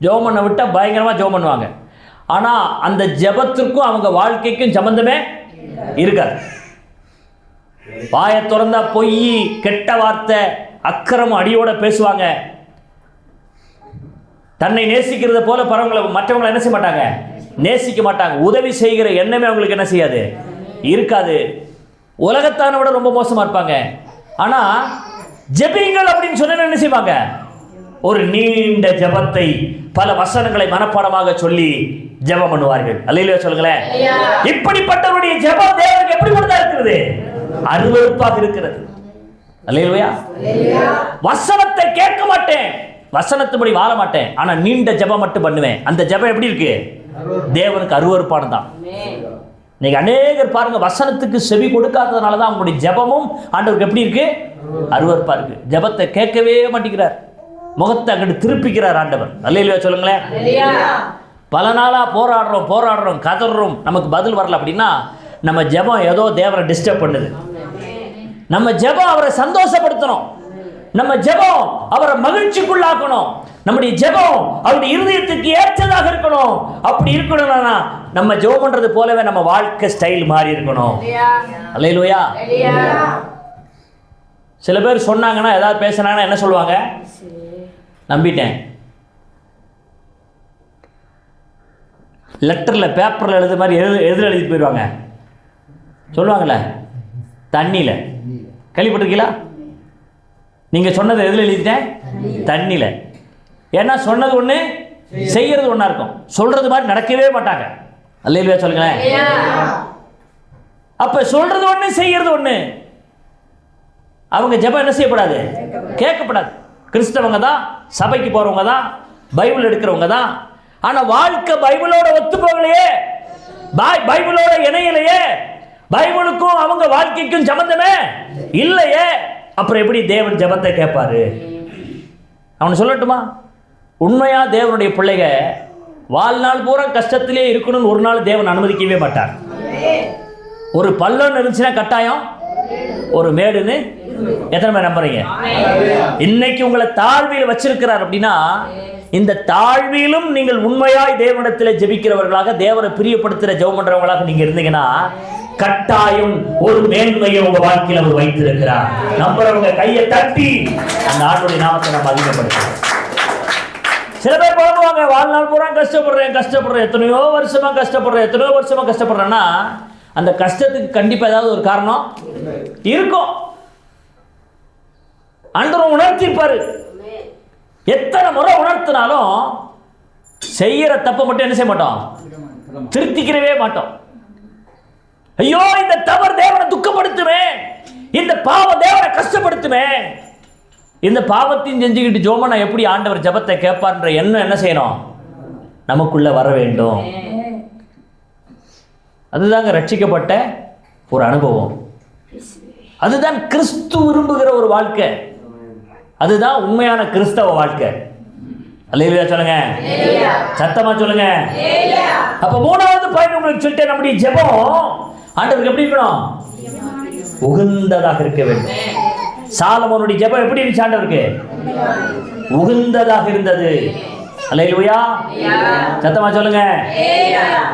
ஜெபம் பண்ண விட்டா பயங்கரமா ஜெபம் பண்ணுவாங்க. ஆனா அந்த ஜெபத்திற்கும் அவங்க வாழ்க்கைக்கும் சம்பந்தமே இருக்காது. வாயை திறந்தா பொய், கெட்ட வார்த்தை, அக்கிரமம் அடியோட பேசுவாங்க. தன்னை நேசிக்கிறத போல மற்றவங்களை என்ன செய்ய மாட்டாங்க? நேசிக்க மாட்டாங்க. உதவி செய்கிற எண்ணமே அவங்களுக்கு என்ன செய்யாது? இருக்காது. உலகத்தான விட ரொம்ப மோசமா இருப்பாங்க. ஆனா ஜெபிங்கள் அப்படின்னு சொன்ன என்ன செய்வாங்க? ஒரு நீண்ட ஜெபத்தை, பல வசனங்களை மனப்பாடமாக சொல்லி ஜெபம் பண்ணுவார்கள். அல்லேலூயா சொல்லுங்களேன். இப்படிப்பட்டவருடைய ஜெபம் தேவனுக்கு எப்படி கொடுத்தா இருக்கிறது? அருவருப்பாக இருக்கிறது. அல்லேலூயா. வசனத்தை கேட்க மாட்டேன், வசனத்துபடி வாழ மாட்டேன், ஆனா நீண்ட ஜெபம் மட்டும் பண்ணுவேன். அந்த ஜெபம் எப்படி இருக்கு? தேவனுக்கு அருவருப்பானதான். இன்னைக்கு அநேகர் பாருங்க, வசனத்துக்கு செவி கொடுக்காததுனால தான் அவங்களுடைய ஜெபமும் ஆண்டவருக்கு எப்படி இருக்கு? அருவருப்பா இருக்கு. ஜெபத்தை கேட்கவே மாட்டேங்கிறார், முகத்தை அங்கிட்டு திருப்பிக்கிறார் ஆண்டவர். அல்லேலூயா சொல்லுங்களேன். பல நாளா போராடுறோம், கதறோம், நமக்கு பதில் வரல அப்படின்னா நம்ம ஜெபம் ஏதோ தேவனை டிஸ்டர்ப் பண்ணுது. நம்ம ஜெபம் அவரை சந்தோஷப்படுத்தணும், நம்ம ஜெபம் அவரை மகிழ்ச்சிக்குள்ளாக்கணும், நம்முடைய ஜெபம் அவருடைய இருதயத்துக்கு ஏற்றதாக இருக்கணும். அப்படி இருக்கணும்னா நம்ம ஜெபம் பண்றது போலவே நம்ம வாழ்க்கை ஸ்டைல் மாறி இருக்கணும். அல்லேலூயா. சில பேர் சொன்னாங்கன்னா, ஏதாவது பேசினாங்கன்னா என்ன சொல்லுவாங்க? நம்பிட்டேன். லெட்டரில், பேப்பரில் எழுது மாதிரி எதில் எழுதிட்டு போயிடுவாங்க. சொல்லுவாங்கள்ல, தண்ணியில். கேள்விப்பட்டிருக்கீங்களா? நீங்கள் சொன்னது எதில் எழுதிட்டேன்? தண்ணியில். ஏன்னா சொன்னது ஒன்று, செய்யறது ஒன்றா இருக்கும். சொல்றது மாதிரி நடக்கவே மாட்டாங்க. அல்லேலூயா சொல்லுங்களேன். அப்போ சொல்றது ஒன்று, செய்யறது ஒன்று. அவங்க ஜெபம் என்ன செய்யப்படாது? கேட்கப்படாது. கிறிஸ்தவங்க தான், சபைக்கு போகிறவங்க தான், பைபிள் எடுக்கிறவங்க தான். ஆனால் வாழ்க்கை பைபிளோட ஒத்து போகலையே, பைபிளோட இணையலையே, பைபிளுக்கும் அவங்க வாழ்க்கைக்கும் சம்பந்தமே இல்லையே. அப்புறம் எப்படி தேவன் ஜெபத்தை கேட்பாரு? அவனை சொல்லட்டுமா? உண்மையா தேவனுடைய பிள்ளைக வாழ்நாள் பூரா கஷ்டத்திலே இருக்கணும்னு ஒரு நாள் தேவன் அனுமதிக்கவே மாட்டார். ஒரு பள்ளம் இருந்துச்சுன்னா கட்டாயம் ஒரு மேடுன்னு எத்தனை பேர் நம்புறீங்க? இன்னைக்கு உங்களை தாழ்வியில் வச்சிருக்கிறார் அப்படின்னா, இந்த தாழ்வியிலும் நீங்கள் உண்மையாய் தேவனிடத்தில் ஜெபிக்கிறவர்களாக, தேவனை பிரியப்படுத்துகிற ஜெபம் பண்றவங்களாக நீங்க இருந்தீங்கன்னா, கட்டாயம் ஒரு மேன்மையை உங்க வாழ்க்கையில் அவர் வைத்திருக்கிறார். நம்புறவங்க கையை தட்டி அந்த ஆண்டுடைய நாமத்தை நம்ம அதிகப்படுத்துறோம். சில பேர் புலம்புவாங்க, வாழ்நாள் பூரா கஷ்டப்படுறேன், எத்தனையோ வருஷமா கஷ்டப்படுறேன்னா, அந்த கஷ்டத்துக்கு கண்டிப்பா ஏதாவது ஒரு காரணம் இருக்கும். ஆண்டவர் உணர்த்திப்பாரு. எத்தனை முறை உணர்த்தினாலும் செய்யற தப்பை மட்டும் என்ன செய்ய மாட்டோம்? திருத்திக்கிறவே மாட்டோம். ஐயோ, இந்த தவறு தேவனை துக்கப்படுத்துமே, இந்த பாவம் தேவனை கஷ்டப்படுத்துமே. இந்த பாவத்தையும் செஞ்சுக்கிட்டு ஜோமனா எப்படி ஆண்டவர் ஜெபத்தை கேட்பார்ன்ற எண்ணம் என்ன செய்யணும்? நமக்குள்ள வர வேண்டும். அதுதாங்க ரட்சிக்கப்பட்ட ஒரு அனுபவம். அதுதான் கிறிஸ்து விரும்புகிற ஒரு வாழ்க்கை. அதுதான் உண்மையான கிறிஸ்தவ வாழ்க்கை. அல்லேலூயா சொல்லுங்க, சத்தமா சொல்லுங்க. அப்ப மூணாவது பாயிண்ட் உங்களுக்கு சொல்லிட்டேன். நம்முடைய ஜெபம் ஆண்டவருக்கு எப்படி இருக்கணும்? உகந்ததாக இருக்க வேண்டும். சாலமோனுடைய ஜெபம் எப்படி இருந்துச்சு? ஆண்டவருக்கு உகந்ததாக இருந்தது. அல்லேலூயா, சத்தமா சொல்லுங்க.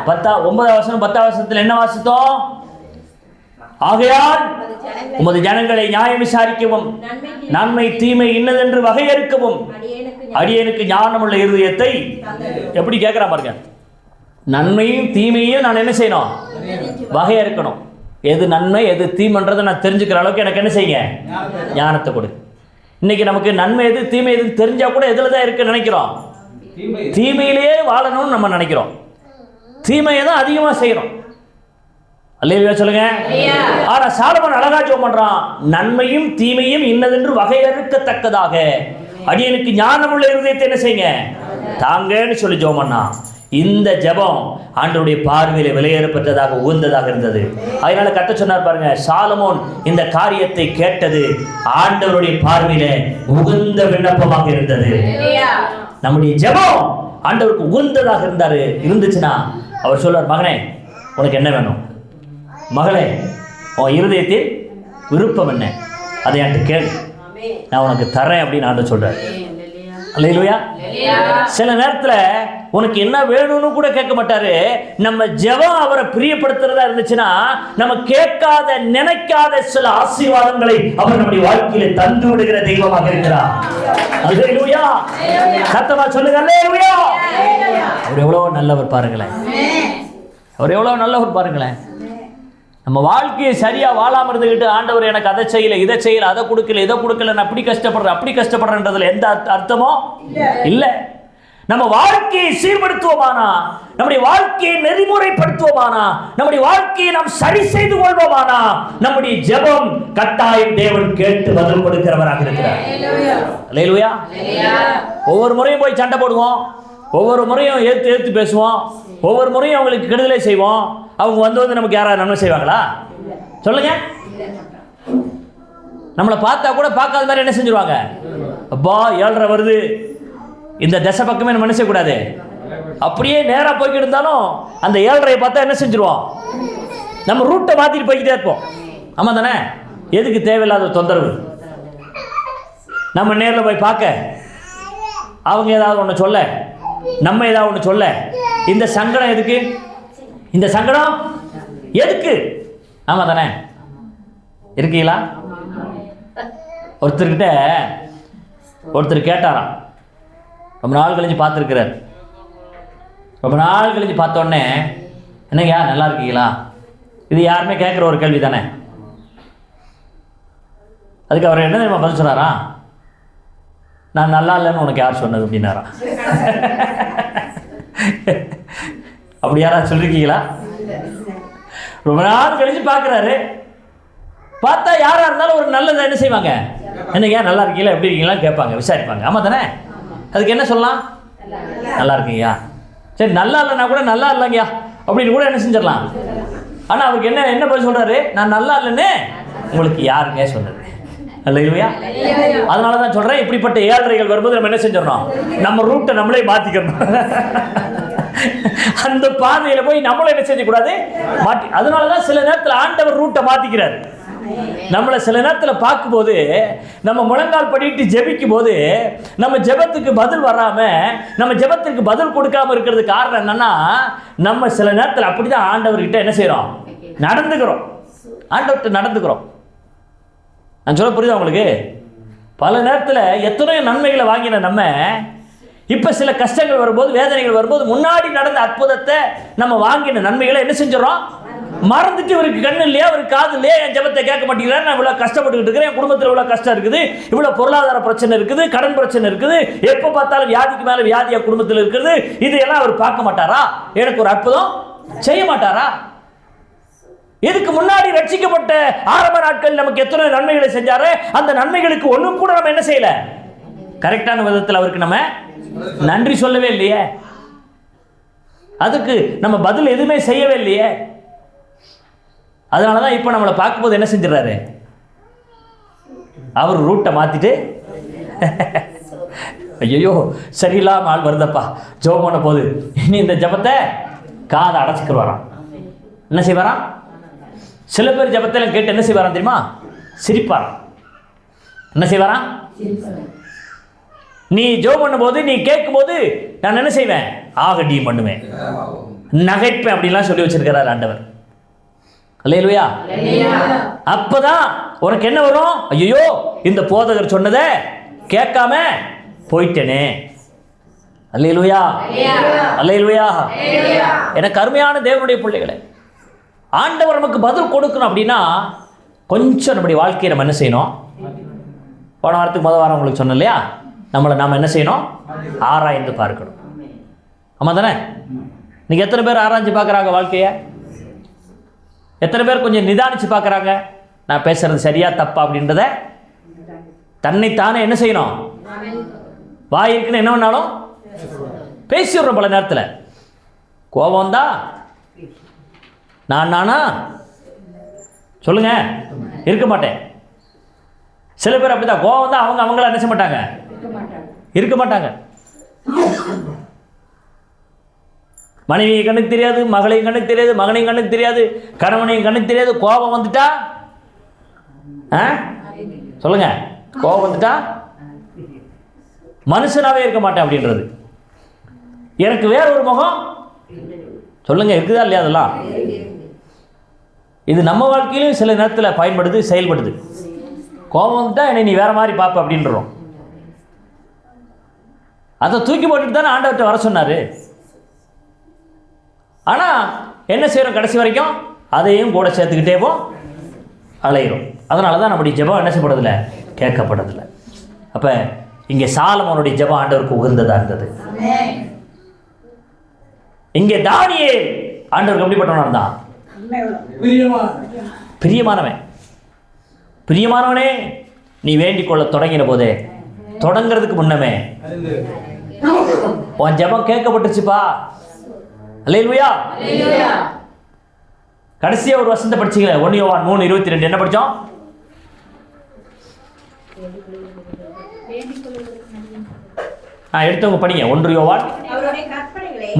9வது வசனம் 10வது வசனத்தில் என்ன வாசித்தோம்? ஆகையால் உமது ஜனங்களை நியாயம் விசாரிக்கவும், நன்மை தீமை இன்னதென்று வகையறுக்கவும் அடியேனுக்கு ஞானமுள்ள இருதயத்தை. எப்படி கேட்கிறான் பாருங்க. நன்மையும் தீமையும் நான் என்ன செய்யணும்? வகையறுக்கணும். எது நன்மை எது தீமைன்றதை நான் தெரிஞ்சுக்கிற அளவுக்கு எனக்கு என்ன செய்யுங்க? ஞானத்தை கொடு. இன்னைக்கு நமக்கு நன்மை எது தீமை எதுன்னு தெரிஞ்சா கூட எதில் தான் இருக்குன்னு நினைக்கிறோம்? தீமையிலேயே வாழணும்னு நம்ம நினைக்கிறோம். தீமையை தான் அதிகமாக செய்யறோம். அல்லேலூயா சொல்லுங்க. ஆனா சாலமோன் அழகா ஜெபம் பண்றான். நன்மையும் தீமையும் இன்னதென்று வகையறுக்கத்தக்கதாக அடியனுக்கு ஞானமுள்ள இருதயத்தை என்ன செய்யுங்க தாங்கன்னு சொல்லி ஜெபம் பண்ணா. இந்த ஜெபம் ஆண்டவருடைய பார்வையில விலையேறப்பட்டதாக உகந்ததாக இருந்தது. அதனால கர்த்தர் சொன்னார் பாருங்க, சாலமோன் இந்த காரியத்தை கேட்டது ஆண்டவருடைய பார்வையில உகந்த விண்ணப்பமாக இருந்தது. நம்முடைய ஜெபம் ஆண்டவருக்கு உகந்ததாக இருந்துச்சுன்னா அவர் சொல்றார், மகனே உனக்கு என்ன வேணும்? மகளே உன் இருதயத்தில் விருப்பம் என்ன? அதை என்கிட்ட கேளு, நான் உனக்கு தரேன் அப்படின்னு ஆண்டவர் சொல்றார். அல்லேலூயா. சில நேரத்தில் உனக்கு என்ன வேணும்னு கூட கேட்க மாட்டாரு. நம்ம ஜெபம் அவரை பிரியப்படுத்துறதா இருந்துச்சுன்னா நம்ம கேட்காத நினைக்காத சில ஆசீர்வாதங்களை அவர் நம்முடைய வாழ்க்கையில தந்து விடுகிற தெய்வமாக இருக்கிறார். அல்லேலூயா. சத்தமா சொல்லுங்க அல்லேலூயா. அவர் எவ்வளவு நல்லவர் பாருங்களேன். அவர் எவ்வளவு நல்லவர் பாருங்களேன். நம்ம வாழ்க்கையை சரியா வாழாம இருந்துகிட்டு ஆண்டவர் எனக்கு அதை செய்யல இதை செய்யல அதை கொடுக்கல இதை கொடுக்கல நான் அப்படி கஷ்டப்படுறேன்றதுல எந்த அர்த்தமோ இல்லை. நம்ம வாழ்க்கையை சீர்படுத்துவோமானா, நம்முடைய வாழ்க்கையை நெறிமுறைப்படுத்துவோமானா, நம்முடைய வாழ்க்கையை நாம் சரி செய்து கொள்வோமானா, நம்முடைய ஜெபம் கட்டாயம் தேவன் கேட்டு பதில் கொடுக்கிறவராக இருக்கிறார். அல்லேலூயா. ஒவ்வொரு முறையும் போய் சண்டை போடுவோம், ஒவ்வொரு முறையும் ஏத்து பேசுவோம், ஒவ்வொரு முறையும் அவங்களுக்கு கெடுதலை செய்வோம். அவங்க வந்து நமக்கு யாராவது நன்மை செய்வாங்களா? சொல்லுங்க. நம்மளை பார்த்தா கூட பார்க்காத மாதிரி என்ன செஞ்சிருவாங்க? அப்பா 7:30 வருது, இந்த திசை பக்கமே நம்ம என்ன செய்யக்கூடாது, அப்படியே நேராக போய்கிட்டு இருந்தாலும் அந்த 7:30 பார்த்தா என்ன செஞ்சிருவோம்? நம்ம ரூட்டை மாற்றிட்டு போய்கிட்டே இருப்போம். ஆமாம் தானே? எதுக்கு தேவையில்லாத தொந்தரவு? நம்ம நேரில் போய் பார்க்க, அவங்க ஏதாவது ஒன்று சொல்ல, நம்ம ஏதாவது ஒன்று சொல்ல, இந்த சங்கடம் எதுக்கு? இந்த சங்கடம் எதுக்கு? ஆமா தானே? இருக்கீங்களா? ஒருத்தர்கிட்ட ஒருத்தர் கேட்டாராம், ரொம்ப நாள் கழிஞ்சு பார்த்துருக்கிறார். ரொம்ப நாள் கழிஞ்சு பார்த்தோடனே, என்னங்க நல்லா இருக்கீங்களா? இது யாருமே கேட்குற ஒரு கேள்வி தானே. அதுக்கு அவர் என்ன தெரியுமா பதில் சொன்னாரா? நான் நல்லா இல்லைன்னு உனக்கு யார் சொன்னது அப்படின்னாராம். அப்படி யாராவது சொல்லிருக்கீங்களா? ரொம்ப நாள் கழிச்சு பார்க்குறாரு, பார்த்தா யாராக இருந்தாலும் ஒரு நல்லதை என்ன செய்வாங்க, என்னங்க நல்லா இருக்கீங்களா, எப்படி இருக்கீங்களா கேட்பாங்க, விசாரிப்பாங்க. ஆமாம் தானே? அதுக்கு என்ன சொல்லலாம்? நல்லா இருக்கீங்கயா. சரி, நல்லா இல்லைன்னா கூட நல்லா இல்லைங்கய்யா அப்படின்னு கூட என்ன செஞ்சிடலாம். ஆனால் அவருக்கு என்ன பதில் சொல்கிறாரு? நான் நல்லா இல்லைன்னு உங்களுக்கு யாருங்க சொன்னது? இல்லையா? அதனால தான் சொல்கிறேன், இப்படிப்பட்ட ஏழ்றைகள் வரும்போது நம்ம என்ன செஞ்சிடணும், நம்ம ரூட்டை நம்மளே மாற்றிக்கணும். அந்த பாதையில் போய் நம்மளும் என்ன செய்யக்கூடாது, மாற்றி. அதனால தான் சில நேரத்தில் ஆண்டவர் ரூட்டை மாற்றிக்கிறார். நம்மளை சில நேரத்தில் பார்க்கும்போது, நம்ம முழங்கால் படிட்டு ஜெபிக்கும் போது நம்ம ஜெபத்துக்கு பதில் வராமல், நம்ம ஜெபத்துக்கு பதில் கொடுக்காம இருக்கிறது காரணம் என்னன்னா, நம்ம சில நேரத்தில் அப்படிதான் ஆண்டவர்கிட்ட என்ன செய்கிறோம், நடந்துக்கிறோம். ஆண்டவர்கிட்ட நடந்துக்கிறோம். நான் சொல்ல புரியுதா உங்களுக்கு? பல நேரத்தில் எத்தனையோ நன்மைகளை வாங்கின நம்ம இப்போ சில கஷ்டங்கள் வரும்போது, வேதனைகள் வரும்போது, முன்னாடி நடந்த அற்புதத்தை நம்ம வாங்கின நன்மைகளை என்ன செஞ்சிடறோம், மறந்துட்டு. இவருக்கு கண்ணு இல்லையா, அவருக்கு காது இல்லையா, என் ஜெபத்தை கேட்க மாட்டேங்கிறேன், நான் இவ்வளோ கஷ்டப்பட்டுக்கிட்டு இருக்கிறேன், என் குடும்பத்தில் இவ்வளோ கஷ்டம் இருக்குது, இவ்வளோ பொருளாதார பிரச்சனை இருக்குது, கடன் பிரச்சனை இருக்குது, எப்போ பார்த்தாலும் வியாதிக்கு மேலே வியாதியாக குடும்பத்தில் இருக்கிறது, இதையெல்லாம் அவர் பார்க்க மாட்டாரா? எனக்கு ஒரு அற்புதம் செய்ய மாட்டாரா? இதுக்கு முன்னாடி ரட்சிக்கப்பட்ட ஆரம்ப நாட்கள் நமக்கு எத்தனை நன்மைகளை செஞ்சாரு, அந்த நன்மைகளுக்கு ஒன்றும் கூட நம்ம என்ன செய்யல, கரெக்டான விதத்தில் அவருக்கு நம்ம நன்றி சொல்லவே இல்லையே, அதுக்கு நம்ம பதில் எதுவுமே செய்யவே இல்லையே. அதனால தான் இப்போ நம்மளை பார்க்கும்போது என்ன செஞ்சிடறாரு, அவர் ரூட்டை மாற்றிட்டு, ஐயோ சரியில்லாம ஆள் வருதப்பா ஜெபம் பண்ண போது, இனி இந்த ஜெபத்தை காதை அடைச்சிக்கிடுவாராம். என்ன செய்வாராம்? சில பேர் ஜெபத்தெல்லாம் கேட்டு என்ன செய்வாராம் தெரியுமா, சிரிப்பாராம். என்ன செய்வாராம்? நீ ஜெபம் பண்ணும்போது, நீ கேட்கும்போது நான் என்ன செய்வேன், ஆகடியும் பண்ணுவேன், நகைப்பேன் அப்படின்லாம் சொல்லி வச்சிருக்கிறார் ஆண்டவர். அல்லேலூயா. அப்பதான் உனக்கு என்ன வரும், ஐயோ இந்த போதகர் சொன்னதை கேட்காம போயிட்டேனே. அல்லேலூயா, அல்லேலூயா. எனக்கு அருமையான தேவனுடைய பிள்ளைகளே, ஆண்டவர் நமக்கு பதில் கொடுக்கணும் அப்படின்னா கொஞ்சம் நம்முடைய வாழ்க்கையை நம்ம என்ன செய்யணும். போன வாரத்துக்கு முதல் வாரம் உங்களுக்கு சொன்னேன் இல்லையா, நம்மளை நாம் என்ன செய்யணும், ஆராய்ந்து பார்க்கணும். ஆமாம் தானே? நீங்கள் எத்தனை பேர் ஆராய்ஞ்சு பார்க்குறாங்க வாழ்க்கையை? எத்தனை பேர் கொஞ்சம் நிதானித்து பார்க்குறாங்க, நான் பேசுகிறது சரியா தப்பா அப்படின்றத தன்னைத்தானே என்ன செய்யணும், வாய் இருக்குன்னு என்ன பண்ணாலும் பேசிடுறோம். பல நேரத்தில் கோபம் தான் நானா சொல்லுங்க, இருக்க மாட்டேன். சில பேர் அப்படிதான், கோபம் தான் அவங்கள என்ன செய்ய மாட்டாங்க, இருக்க மாட்டாங்க. மனைவியை கண்ணுக்கு தெரியாது, மகளையும் கண்ணுக்கு தெரியாது, மகனையும் கண்ணுக்கு தெரியாது, கணவனையும் கண்ணுக்கு தெரியாது. கோபம் வந்துட்டா சொல்லுங்க, கோபம் வந்துட்டா மனுஷனாவே இருக்க மாட்டேன் அப்படின்றது. எனக்கு வேற ஒரு முகம் சொல்லுங்க, இருக்குதா இல்லையா? அதெல்லாம் இது நம்ம வாழ்க்கையிலும் சில நேரத்தில் பயன்படுது, செயல்படுது. கோபம் வந்துட்டா என்னை நீ வேற மாதிரி பார்ப்ப அப்படின்றோம். அதை தூக்கி போட்டுட்டு தானே ஆண்டவர்கிட்ட வர சொன்னார். ஆனால் என்ன செய்கிறோம், கடைசி வரைக்கும் அதையும் கூட சேர்த்துக்கிட்டேவோ அலையிறோம். அதனால தான் நம்முடைய ஜெபம் என்ன செய்யப்படுறதில்லை, கேட்கப்படுறதில்லை. அப்போ இங்கே சாலமோனுடைய ஜெபம் ஆண்டவருக்கு உகந்ததாக இருந்தது. இங்கே தானியேல் ஆண்டவருக்கு எப்படிப்பட்டவனா இருந்தான், பிரியமானவன். பிரியமானவனே, நீ வேண்டிக் கொள்ள தொடங்கின போதே, தொடங்கிறதுக்கு முன்னமே உன் ஜெபம் கேட்கப்பட்டுச்சுப்பா. அல்லேலூயா. கடைசியா ஒரு வசனத்தை படிச்சீங்களே, 1 யோவான் 3:22. என்ன படிச்சோம்? எடுத்தவங்க படிங்க. 1 யோவான்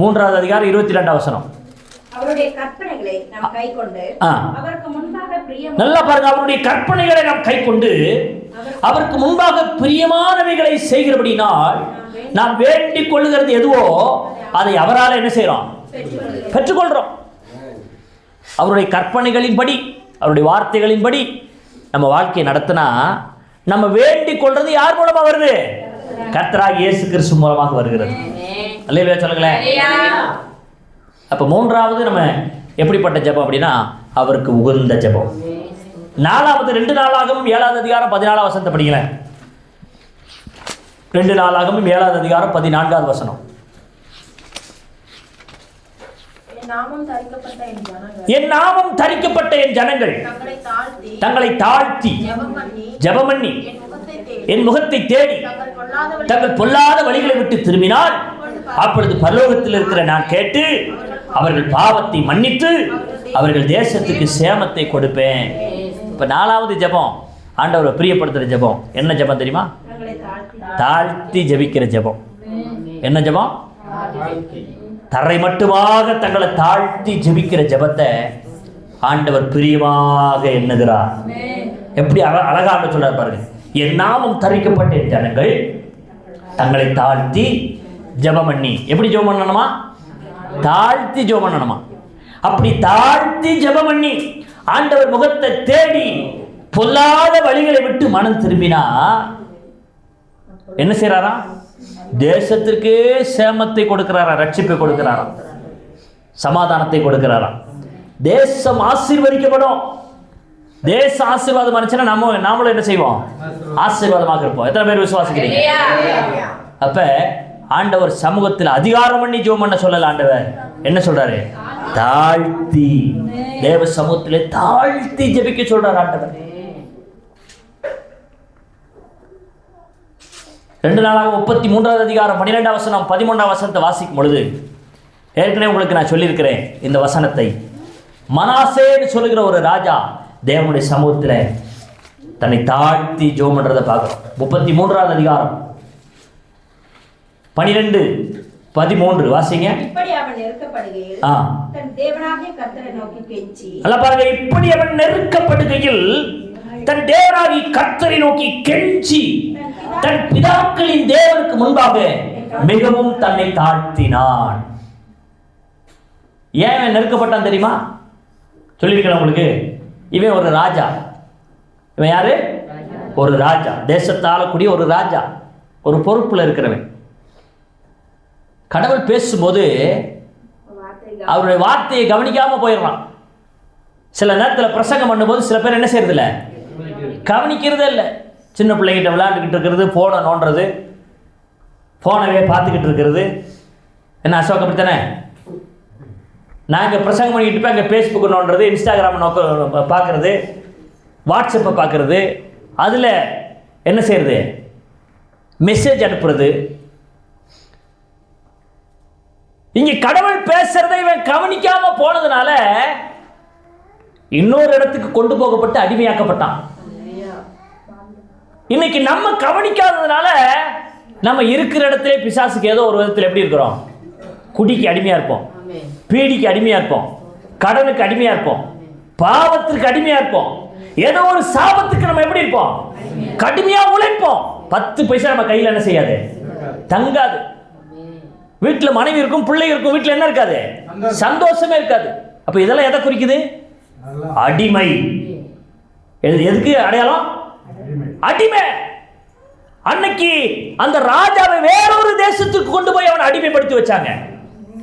3வது அதிகாரம் 22வது வசனம். நல்லா பாருங்க, அவருடைய கற்பனைகளை நாம் கைக்கொண்டு அவருக்கு முன்பாக பிரியமானவைகளை செய்கிறபடினால் நாம் வேண்டிக் கொள்ளுகிறது எதுவோ அதை அவரால் என்ன செய்யறோம், பெற்றுக்கொள்றோம். அவருடைய கற்பனைகளின்படி, அவருடைய வார்த்தைகளின்படி நம்ம வாழ்க்கையை நடத்தினா நம்ம வேண்டிக் கொள்றது யார் மூலமா வருது, கர்த்தராகிய இயேசு கிறிஸ்து மூலமாக வருகிறது. அல்லேலூயா சொல்லுங்களேன். அப்ப மூன்றாவது நம்ம எப்படிப்பட்ட ஜெபம் அப்படின்னா அவருக்கு உகந்த ஜெபம். 4வது 2 நாளாகவும் 7வது அதிகாரம் 14வது வசனத்தை படிங்களேன். 2 நாளாகமும் 7வது அதிகாரம் 14வது வசனம். என் நாமம் தரிக்கப்பட்ட என் ஜனங்கள் தங்களை தாழ்த்தி ஜெபமண்ணி என் முகத்தை தேடி தங்கள் பொல்லாத வழிகளை விட்டு திரும்பினால் அப்பொழுது பரலோகத்தில் இருக்கிற நான் கேட்டு அவர்கள் பாவத்தை மன்னித்து அவர்கள் தேசத்துக்கு சேமத்தை கொடுப்பேன். இப்ப 4வது ஜெபம் ஆண்டவரை பிரியப்படுத்துற ஜெபம். என்ன ஜெபம் தெரியுமா? தாழ்த்தி ஜெபிக்கிற ஜெபம். என்ன ஜெபம்? தரை மட்டுமாக தங்களை தாழ்த்தி ஜெபிக்கிற ஜெபத்தை ஆண்டவர் பிரியமாக எண்ணுகிறார். எப்படி அழகாக சொல்றார் பாருங்க. என் நாமம் தரிக்கப்பட்ட என் ஜனங்கள் தங்களை தாழ்த்தி ஜெபம் பண்ணி. எப்படி ஜெபம் பண்ணணுமா? தாழ்த்தி ஜெபம் பண்ணணுமா? அப்படி தாழ்த்தி ஜெபம் பண்ணி ஆண்டவர் முகத்தை தேடி பொல்லாத வழிகளை விட்டு மனம் திரும்பினா என்ன செய்யறாரா? தேசத்திற்கே சேமத்தை கொடுக்கிறாரா, ரட்சிப்பை கொடுக்கிறாரா, சமாதானத்தை கொடுக்கிறாரா. தேசம் ஆசீர்வதிக்கப்படும். தேச ஆசீர்வாதம் இருந்துச்சுன்னா நாமளும் என்ன செய்வோம்? ஆசீர்வாதமாக இருப்போம். எத்தனை பேர் விசுவாசிக்கிறீங்க? அப்ப ஆண்டவர் சமூகத்தில் அதிகாரம் பண்ணி ஜெபம் பண்ண சொல்லல. ஆண்டவர் என்ன சொல்றாரு? தாழ்த்தி தேவ சமூகத்திலே தாழ்த்தி ஜெபிக்க சொல்றாரு ஆண்டவர். 2 நாளாகமும் 33வது அதிகாரம் 12வது வசனம் 13வது வசனத்தை வாசிக்கும் பொழுது ஏற்கனவே உங்களுக்கு நான் சொல்லியிருக்கிறேன் இந்த வசனத்தை. மனாசேன்னு சொல்லுகிற ஒரு ராஜா தேவனுடைய சமூகத்தில் தன்னை தாழ்த்தி ஜெபம் பண்றதை பார்க்கிறோம். 33வது அதிகாரம் 12-13 வாசிங்க. இப்படி அவன் நெருக்கப்படுகையில் தன் தேவனாகிய கர்த்தரை நோக்கி கெஞ்சி. அல்ல பாருங்க, இப்படி அவன் நெருக்கப்படுகையில் தன் தேவனாகிய கர்த்தரை நோக்கி கெஞ்சி தன் பிதாக்களின் தேவனுக்கு முன்பாக மிகவும் தன்னை தாழ்த்தினான். ஏன் நெருக்கப்பட்டான் தெரியுமா? சொல்லியிருக்கிறேன் உங்களுக்கு. இவன் ஒரு ராஜா. இவன் யாரு? ஒரு ராஜா. தேசத்தை ஆளக்கூடிய ஒரு ராஜா, ஒரு பொறுப்புல இருக்கிறவன். கடவுள் பேசும்போது அவருடைய வார்த்தையை கவனிக்காம போயிடுறான். சில நேரத்தில் பிரசங்கம் பண்ணும்போது சில பேர் என்ன செய்யறது இல்லை, கவனிக்கிறதே இல்லை. சின்ன பிள்ளைகிட்ட விளையாண்டுக்கிட்டு இருக்கிறது, ஃபோனை நோண்டுறது, ஃபோனவே பார்த்துக்கிட்டு இருக்கிறது. என்ன அசோக் அப்படித்தானே? நான் இங்கே பிரசங்கம் பண்ணிக்கிட்டு இருப்பேன், அங்கே ஃபேஸ்புக் நோண்டுறது, இன்ஸ்டாகிராம் பார்க்குறது, வாட்ஸ்அப்பை பார்க்குறது, அதில் என்ன செய்யறது, மெசேஜ் அனுப்புறது. இங்கே கடவுள் பேசுறதை இவன் கவனிக்காம போனதுனால இன்னொரு இடத்துக்கு கொண்டு போகப்பட்டு அடிமையாக்கப்பட்டான். இன்னைக்கு நம்ம கவனிக்காததுனால நம்ம இருக்கிற இடத்துல பிசாசுக்கு ஏதோ ஒரு விதத்தில் எப்படி இருக்கிறோம்? குடிக்கு அடிமையா இருப்போம், பீடிக்கு அடிமையா இருப்போம், கடனுக்கு அடிமையா இருப்போம், பாவத்திற்கு அடிமையா இருப்போம். ஏதோ ஒரு சாபத்துக்கு நம்ம எப்படி இருப்போம்? கடுமையா உழைப்போம். 10 பைசா நம்ம கையில் என்ன செய்யாது, தங்காது. வீட்டில் மனைவி இருக்கும், பிள்ளை இருக்கும், வீட்டில் என்ன இருக்காது, சந்தோஷமே இருக்காது. அப்ப இதெல்லாம் எதை குறிக்குது? அடிமை. எதுக்கு அடையாளம்? அடிமை. அன்னைக்கு அந்த ராஜாவை வேறொரு தேசத்துக்கு கொண்டு போய் அவனை அடிமைப்படுத்தி வச்சாங்க.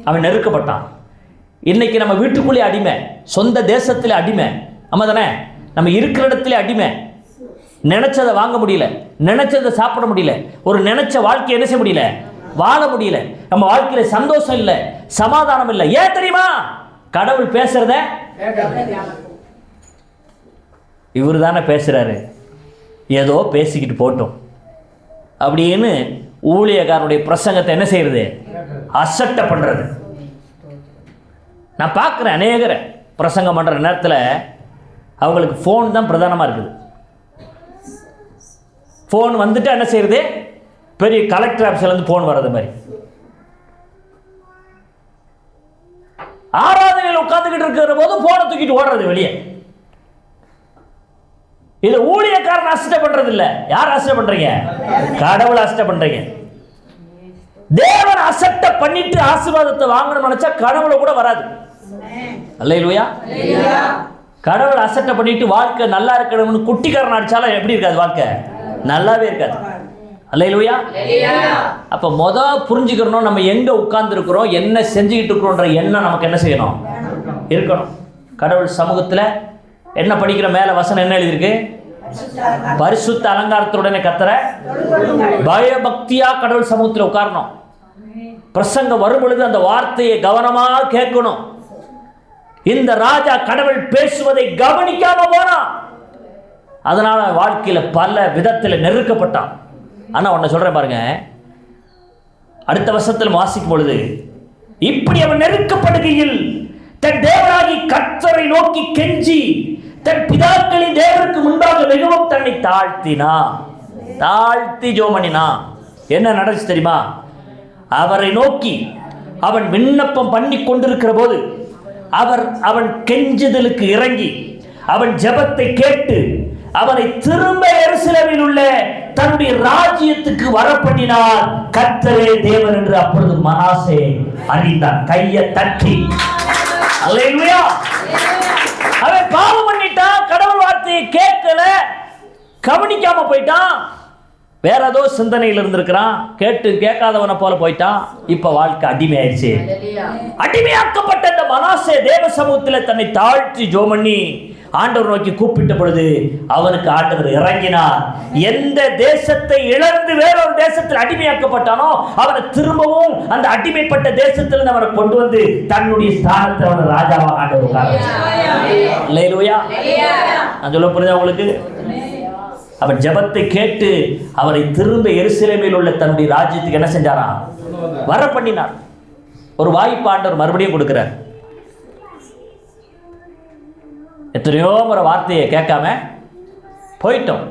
அவன் நெருக்கப்பட்டான். இன்னைக்கு நம்ம வீட்டுக்குள்ளே அடிமை, சொந்த தேசத்திலே அடிமை. ஆமா தானே? நம்ம இருக்கிற இடத்துல அடிமை. நினைச்சதை வாங்க முடியல, நினைச்சதை சாப்பிட முடியல, ஒரு நினைச்ச வாழ்க்கை என்ன செய்ய முடியல, வாழ முடியல. நம்ம வாழ்க்கையில சந்தோஷம் இல்லை, சமாதானம் இல்லை. ஏன் தெரியுமா? கடவுள் பேசுறத இவரு தானே பேசுறாரு, ஏதோ பேசிக்கிட்டு போட்டோம் அப்படின்னு ஊழியக்காரனுடைய பிரசங்கத்தை என்ன செய்யறது, அசட்டை பண்றது. நான் பார்க்குறேன் அநேகரை பிரசங்கம் பண்ற நேரத்தில் அவங்களுக்கு ஃபோன் தான் பிரதானமாக இருக்குது. ஃபோன் வந்துட்டு என்ன செய்யறது, பெரிய கலெக்டர் ஆஃபீஸ்லேருந்து ஃபோன் வர்றது மாதிரி. ஆராதனையில் உட்கார்ந்துக்கிட்டு இருக்கிற போது ஃபோனை தூக்கிட்டு ஓடுறது வெளியே. இது ஊழியக்காரன் அசட்டை பண்றது இல்ல. யார் அசட்டை பண்றீங்க? கடவுள் அசட்டை பண்றீங்க. தேவன் அசட்டை பண்ணிட்டு ஆசீர்வாதத்தை வாங்கணும்னு நினைச்சா கடவுளை கூட வராது. அல்லேலூயா. கடவுள் அசட்டை பண்ணிட்டு வாழ்க்கை நல்லா இருக்கணும்னு குட்டிக்காரன் அடிச்சாலும் எப்படி இருக்காது, வாழ்க்கை நல்லாவே இருக்காது. அல்லேலூயா. அப்ப புரிஞ்சுக்கிறோம், நம்ம எங்க உட்கார்ந்து இருக்கிறோம், என்ன செஞ்சுக்கிட்டு இருக்கிறோன்ற எண்ணம் நமக்கு என்ன செய்யணும், இருக்கணும். கடவுள் சமூகத்துல என்ன படிக்கிற மேல வசனம் என்ன எழுதியிருக்கு? பரிசுத்த அலங்காரத்துடனே கர்த்தரை பயபக்தியா கடவுள் சமூகத்தில் உட்காரணும். பிரசங்கம் வரும் பொழுது அந்த வார்த்தையை கவனமாக கேட்கணும். இந்த ராஜா கடவுள் பேசுவதை கவனிக்காம போனான். அதனால வாழ்க்கையில பல விதத்தில் நெருக்கப்பட்டான். ஆனா ஒன்னு சொல்றேன் பாருங்க, அடுத்த வசனத்தில் வாசிக்கும் பொழுது, இப்படி அவன் நெருக்கப்படுகையில் தன் தேவனாகி கர்த்தரை நோக்கி கெஞ்சி தன் பிதாக்களின் தேவனுக்கு முன்பாக மிகவும் தன்னை தாழ்த்தி ஜோமனினா. என்ன நடந்துச்சு தெரியுமா? அவரை நோக்கி அவன் விண்ணப்பம் பண்ணி கொண்டிருக்கிற போது அவன் கெஞ்சுதலுக்கு இறங்கி அவன் ஜெபத்தை கேட்டு அவனை திரும்ப எருசலேமில் உள்ள தன்னுடைய ராஜ்யத்துக்கு வரப்பண்ணினார். கர்த்தரே தேவன் என்று அப்பொழுது மனாசே அறிந்தான். கையை தட்டி அல்லேலூயா. அவன் பாவம் பண்ணிட்டான், கடவுள் வார்த்தையை கேட்கல, கவனிக்காம போயிட்டான், வேற ஏதோ சிந்தனையில் இருந்திருக்கிறான், கேட்காதவனை போல போயிட்டான். இப்ப வாழ்க்கை அடிமையாயிடுச்சு. அடிமையாக்கப்பட்ட இந்த மனாசே தேவ சமூகத்தில் தன்னை தாழ்த்தி ஜோமண்ணி ஆண்டவர் நோக்கி கூப்பிட்ட பொழுது அவனுக்கு ஆண்டவர் இறங்கினார். எந்த தேசத்தை இழந்து வேறொரு தேசத்தில் அடிமையாக்கப்பட்டானோ அவனை திரும்பவும் அந்த அடிமைப்பட்ட தேசத்திலிருந்து அவனை கொண்டு வந்து தன்னுடைய ஸ்தானத்தில் அவனை ராஜாவாக ஆண்டவர். நான் சொல்ல புரியுதா உங்களுக்கு? அவன் ஜெபத்தை கேட்டு அவரை திரும்ப எருசலேமில் உள்ள தன்னுடைய ராஜ்யத்துக்கு என்ன செஞ்சாராம்? வர பண்ணினார். ஒரு வாய்ப்பு ஆண்டவர் மறுபடியும் கொடுக்கிறார். எத்தனையோ முறை வார்த்தையை கேட்காம போயிட்டோம்,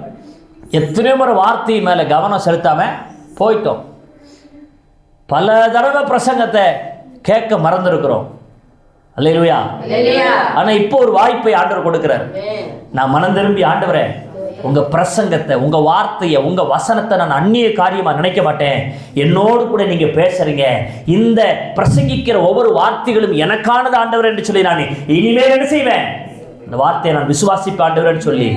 எத்தனையோ முறை வார்த்தை மேல கவனம் செலுத்தாம போயிட்டோம், பல தடவை பிரசங்கத்தை கேட்க மறந்துருக்கிறோம். அல்லேலூயா. ஆனா இப்போ ஒரு வாய்ப்பை ஆண்டவர் கொடுக்கிறார். நான் மனம் திரும்பி, ஆண்டவரே உங்க பிரசங்கத்தை, உங்க வார்த்தையை, உங்க வசனத்தை நான் அந்நிய காரியமா நினைக்க மாட்டேன், என்னோடு கூட நீங்க பேசுறீங்க, இந்த பிரசங்கிக்கிற ஒவ்வொரு வார்த்தைகளும் எனக்கானது ஆண்டவர் என்று சொல்லி நான் இனிமேல் என்ன செய்வேன்? இந்த வார்த்தையை நான் விசுவாசிப்பேன் ஆண்டவர் சொல்லி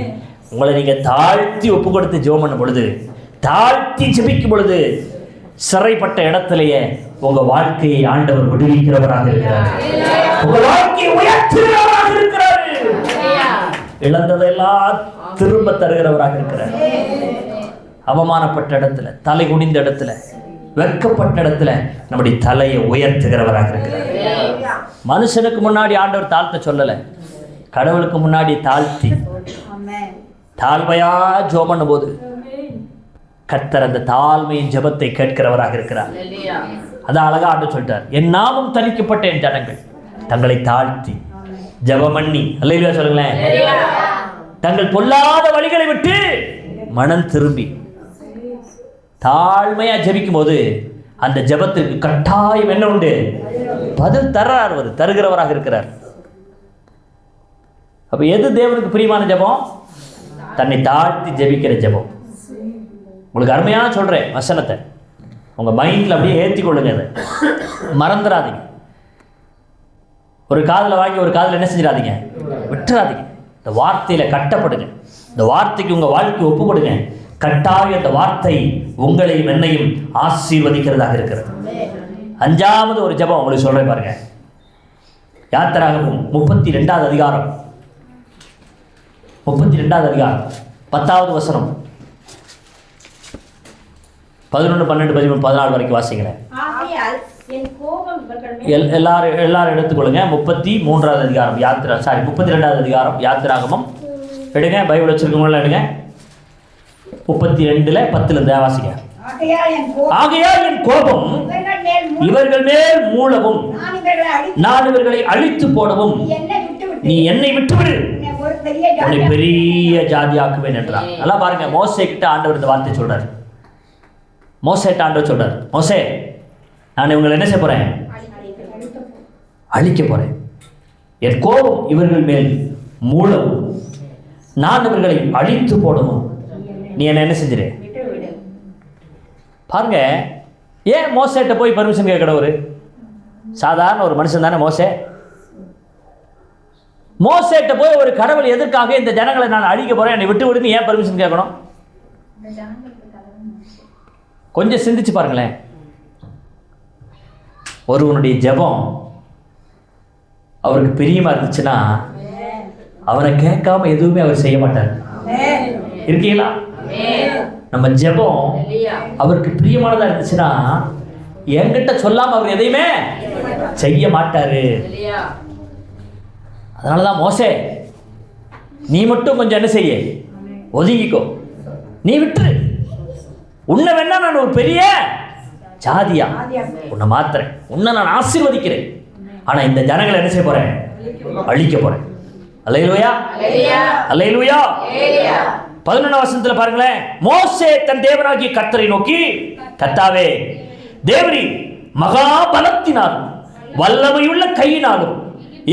உங்களை நீங்க தாழ்த்தி ஒப்பு கொடுத்து ஜெபம் பண்ணும் பொழுது, தாழ்த்தி ஜெபிக்கும் பொழுது, சிறைப்பட்ட இடத்திலேயே உங்க வாழ்க்கையை ஆண்டவர் விடுவிக்கிறவராக இருக்கிறார். உங்க வாழ்க்கையை உயர்த்துகிறவராக இருக்கிறார். இழந்ததெல்லாம் திரும்ப தருகிறவராக இருக்கிறார். அவமானப்பட்ட இடத்துல, தலை குனிந்த இடத்துல, வெட்கப்பட்ட இடத்துல நம்முடைய தலையை உயர்த்துகிறவராக இருக்கிறார். மனுஷனுக்கு முன்னாடி ஆண்டவர் தாழ்த்த சொல்லல, கடவுளுக்கு முன்னாடி தாழ்த்தி தாழ்மையா ஜெபம் பண்ணும் போது கர்த்தர் அந்த தாழ்மையின் ஜெபத்தை கேட்கிறவராக இருக்கிறார். அதான் அழகா ஆண்டவர் சொல்லிட்டார், என் நாமம் தரிக்கப்பட்ட என் ஜனங்கள் தங்களை தாழ்த்தி ஜெபம் பண்ணி, அல்லேலூயா சொல்லுங்களேன், தங்கள் பொல்லாத வழிகளை விட்டு மனம் திரும்பி தாழ்மையா ஜெபிக்கும் போது அந்த ஜெபத்திற்கு கட்டாயம் என்ன உண்டு? பதில் தருகிறவராக இருக்கிறார். அப்ப எது தேவனுக்கு பிரியமான ஜெபம்? தன்னை தாழ்த்தி ஜெபிக்கிற ஜெபம். உங்களுக்கு அருமையான சொல்றேன் வசனத்தை, உங்க மைண்ட்ல அப்படியே ஏற்றி கொள்ளுங்க, அதை மறந்துடாதீங்க. ஒரு காதில் வாங்கி ஒரு காதில் என்ன செஞ்சிடாதீங்க, விட்டுறாதீங்க. இந்த வார்த்தையில கட்டப்படுங்க, இந்த வார்த்தைக்கு உங்க வாழ்க்கை ஒப்பு கொடுங்க. கட்டாய இந்த வார்த்தை உங்களையும் என்னையும் ஆசீர்வதிக்கிறதாக இருக்கிறது. அஞ்சாவது ஒரு ஜெபம் உங்களுக்கு சொல்றேன் பாருங்க. யாத்திராகமம் 32வது அதிகாரம் 32வது அதிகாரம் 10வது வசனம் 11, 12, 13, 14 வரைக்கும் வாசிக்கிறேன். எல்லாரும் எடுத்துக்கொள்ளுங்க. 33வது அதிகாரம் 32வது அதிகாரம் யாத்திராகமம் எடுங்க. பைபிள் வச்சிருக்கவங்கள எடுங்க. 32ல 10ல வாசிங்க. ஆகையால் என் கோபம் இவர்கள் மேல் மூளவும் நான் இவர்களை அழித்து போடவும் நீ என்னை விட்டுவிடு, உன்னை பெரிய ஜாதியாக்குவேன் என்றார். நல்லா பாருங்க, மோசே கிட்ட ஆண்டவர் இந்த வார்த்தை சொல்றாரு. மோசேட்ட ஆண்டவர் சொல்றாரு, மோசே நான் இவங்களை என்ன செய்ய போறேன்? அழிக்க போறேன். என் கோபம் இவர்கள் மேல் மூளவும் நான் இவர்களை அழித்து போடவும் நீ என்ன செஞ்சிரு. பாருங்க, ஏன் மோசேட்ட போய் பர்மிஷன் கேட்கணும்? ஒரு சாதாரண ஒரு மனுஷன் தானே மோசே. மோசேட்ட போய் ஒரு கடவுள் எதற்காக இந்த ஜனங்களை நான் அழிக்க போறேன், என்னை விட்டு விடுன்னு ஏன் பர்மிஷன் கேட்கணும்? கொஞ்சம் சிந்திச்சு பாருங்களேன். ஒருவனுடைய ஜெபம் அவருக்கு பிரியமா இருந்துச்சுன்னா அவரை கேட்காம எதுவுமே அவர் செய்ய மாட்டார். இருக்கீங்களா? நம்ம ஜெபம் அவருக்கு பிரியமானதா இருந்துச்சுன்னா என்கிட்ட சொல்லாம அவர் எதையுமே செய்ய மாட்டாரு. அதனாலதான் மோசே, நீ மட்டும் கொஞ்சம் என்ன செய்ய, ஒதுங்கிக்கோ, நீ விட்டுரு, உன்னை வேணா நான் ஒரு பெரிய ஜாதியா உன்னை மாத்துறேன், உன்னை நான் ஆசீர்வதிக்கிறேன், ஆனா இந்த ஜனங்களை என்ன செய்ய போறேன், அழிக்க போறேன். அல்லேலூயா, அல்லேலூயா. 11ஆம் வசனத்துல பாருங்களேன், மோசே தன் தேவனாகிய கர்த்தரை நோக்கி, கர்த்தாவே தேவரீ மகா பலத்தினாலும் வல்லமையுள்ள கையினாலும்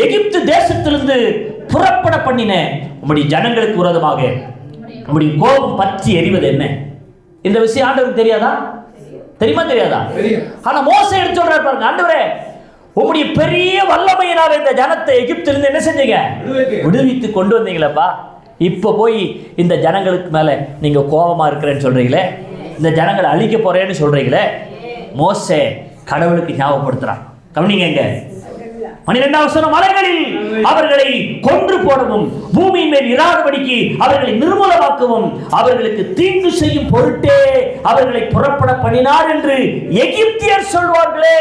எகிப்து தேசத்திலிருந்து புறப்பட பண்ணின உம்முடைய ஜனங்களுக்கு விரோதமாக உம்முடைய கோபம் பற்றி எரிவது என்ன? இந்த விஷயம் ஆண்டவருக்கு தெரியாதா? தெரியுமா தெரியாதா? ஆனா மோசே எடுத்து சொல்றாரு பாருங்க, ஆண்டவரே உம்முடைய பெரிய வல்லமையினால இந்த ஜனத்தை எகிப்திலிருந்து என்ன செஞ்சீங்க, விடுவித்து கொண்டு வந்தீங்களப்பா. இப்ப போய் இந்த ஜனங்களுக்கு மேல நீங்க கோபமா இருக்கிறேன்னு சொல்றீங்களே, இந்த ஜனங்களை அழிக்க போறேன்னு சொல்றீங்களே. மோசே கடவுளுக்கு ஞாபகப்படுத்துறான். கவனிங்க, இங்க 12ஆம் வசனம், மலைகளில் அவர்களை கொன்று போடவும் பூமியின் மேல் இராதபடிக்கு அவர்களை நிர்மூலமாக்கவும் அவர்களுக்கு தீங்கு செய்யும் பொருட்டே அவர்களை புறப்பட பண்ணினார் என்று எகிப்தியர் சொல்வார்களே.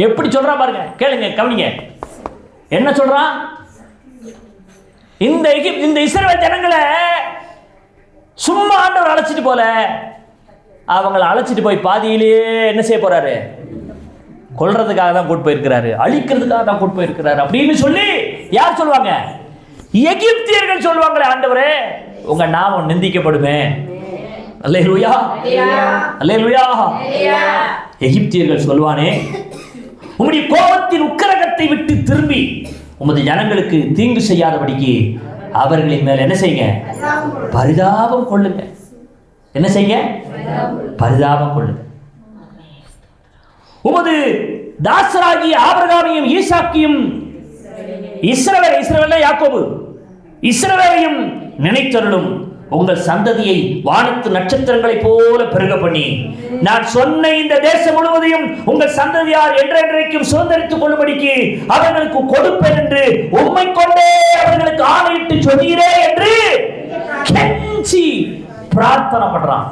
எப்படி சொல்றா பாருங்க, கேளுங்க, கவனிங்க. என்ன சொல்றான்? இந்த இஸ்ரவேல் ஜனங்களை சும்மா ஆண்டவர் அழைச்சிட்டு போல, அவங்களை அழைச்சிட்டு போய் பாதியிலேயே என்ன செய்ய போறாரு, கொல்றதுக்காக தான் கூட்டு போயிருக்கிறாரு, அழிக்கிறதுக்காக தான் கூட்டு போயிருக்கிறாரு அப்படின்னு சொல்லி யார் சொல்லுவாங்க? எகிப்தியர்கள் சொல்லுவாங்களே, ஆண்டவரே உங்க நாமம் நிந்திக்கப்படுமே. அல்லேலூயா, அல்லேலூயா. எகிப்தியர்கள் சொல்வானே, உம்முடைய கோபத்தின் உக்கிரகத்தை விட்டு திரும்பி உமது ஜனங்களுக்கு தீங்கு செய்யாதபடிக்கு அவர்களின் மேல் என்ன செய்யுங்க, பரிதாபம் கொள்ளுங்க. என்ன செய்யுங்க, பரிதாபம் கொள்ளுங்க. உமது தாசராகிய ஆபிரகாமையும் ஈசாக்கையும் இஸ்ரவேல் யாக்கோபு இஸ்ரவேலையும் நினைத்தருளும். உங்கள் சந்ததியை வானத்து நட்சத்திரங்களைப் போல பெருக பண்ணி நான் சொன்ன இந்த தேசம் முழுவதையும் உங்கள் சந்ததியார் என்றென்றைக்கும் சுதந்திரித்துக் கொள்ளும்படிக்கு அவர்களுக்கு கொடுப்பேன் என்று உம்மை கொண்டே அவர்களுக்கு ஆணையிட்டு சொன்னீரே என்று கெஞ்சி பிரார்த்தனை பண்றான்.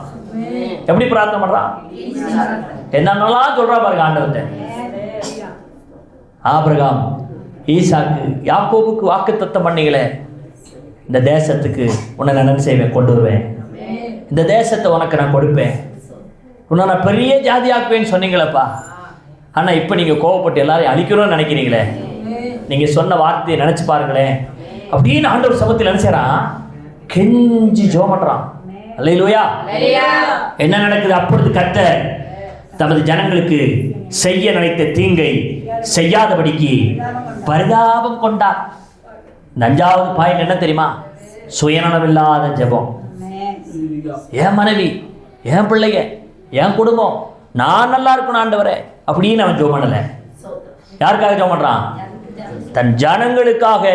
எப்படி பிரார்த்தனை பண்றான்? என்னென்னலாம் சொல்றா பாருங்க ஆண்டவர்கிட்ட. ஆபிரகாம், ஈசாக்கு, யாக்கோபுக்கு வாக்குத்தத்தம் பண்ணீங்களே, இந்த தேசத்துக்கு உன்னை நான் செய்வேன், கொண்டு வருவேன், இந்த தேசத்தை உனக்கு நான் கொடுப்பேன், உன்னை நான் பெரிய ஜாதியாக்குவேன்னு சொன்னீங்களப்பா. ஆனா இப்ப நீங்க கோவப்பட்டு எல்லாரையும் அழிக்கணும்னு நினைக்கிறீங்களே, நீங்க சொன்ன வார்த்தையை நினைச்சு பாருங்களேன் அப்படின்னு ஆண்டவர் சமூகத்தில் நினைச்சாரான், கெஞ்சி ஜெபம் பண்றான். அல்லேலூயா. என்ன நடக்குது? அப்பொழுது கர்த்தர் தமது ஜனங்களுக்கு செய்ய நினைத்த தீங்கை செய்யாதபடிக்கு பரிதாபம் கொண்டார். 5வது பாயிண்ட் என்ன தெரியுமா? சுயநலமில்லாத ஜெபம். என் மனைவி, என் பிள்ளைங்க, என் குடும்பம், நான் நல்லா இருக்கணும் ஆண்டவரே அப்படின்னு அவன் ஜெபம் பண்ணல. யாருக்காக ஜெபம் பண்றான்? தன் ஜனங்களுக்காக.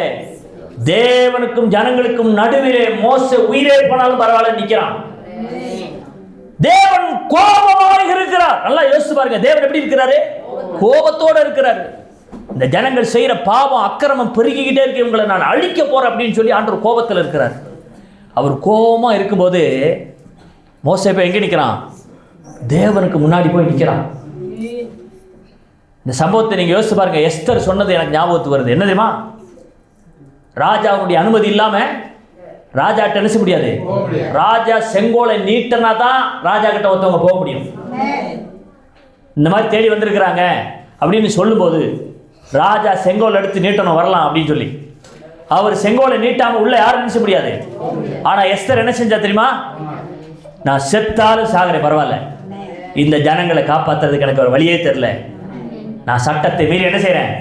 தேவனுக்கும் ஜனங்களுக்கும் நடுவிலே மோசே உயிரே போனாலும் பரவாயில்ல நிக்கிறான். தேவன் கோபமாக இருக்கிறார். நல்லா யோசிச்சு பாருங்க, தேவன் எப்படி இருக்கிறாரு? கோபத்தோட இருக்கிறாரு. இந்த ஜனங்கள் செய்யற பாவம் அக்கிரமம் பெருகிக்கிட்டே இருக்கு, இவங்களை நான் அழிக்க போறேன் அப்படின்னு சொல்லி ஆண்டவர் கோபத்தில் இருக்கிறார். அவர் கோபமா இருக்கும்போது மோசே போய் எங்க நிக்கிறான்? தேவனுக்கு முன்னாடி போய் நிக்கிறான். இந்த சம்பவத்தை நீங்க யோசிச்சு பாருங்க. எஸ்தர் சொன்னது எனக்கு ஞாபகத்துக்கு வருது. என்ன தெரியுமா? ராஜாவுடைய அனுமதி இல்லாம ராஜா கிட்ட என்ன முடியாது. ராஜா செங்கோலை நீட்டனா தான் ராஜா கிட்ட ஒருத்தவங்க போக முடியும். இந்த மாதிரி தேடி வந்திருக்கிறாங்க அப்படின்னு சொல்லும்போது ராஜா செங்கோல் எடுத்து நீட்டணும் வரலாம் அப்படின்னு சொல்லி அவர் செங்கோலை நீட்டாம உள்ள யாரும் நினைச்ச முடியாது. ஆனா எஸ்தர் என்ன செஞ்சா தெரியுமா? நான் செத்தாலும் சாகிறேன் பரவாயில்ல, இந்த ஜனங்களை காப்பாத்துறதுக்கு எனக்கு ஒரு வழியே தெரியல, நான் சட்டத்தை மீறி என்ன செய்யறேன்,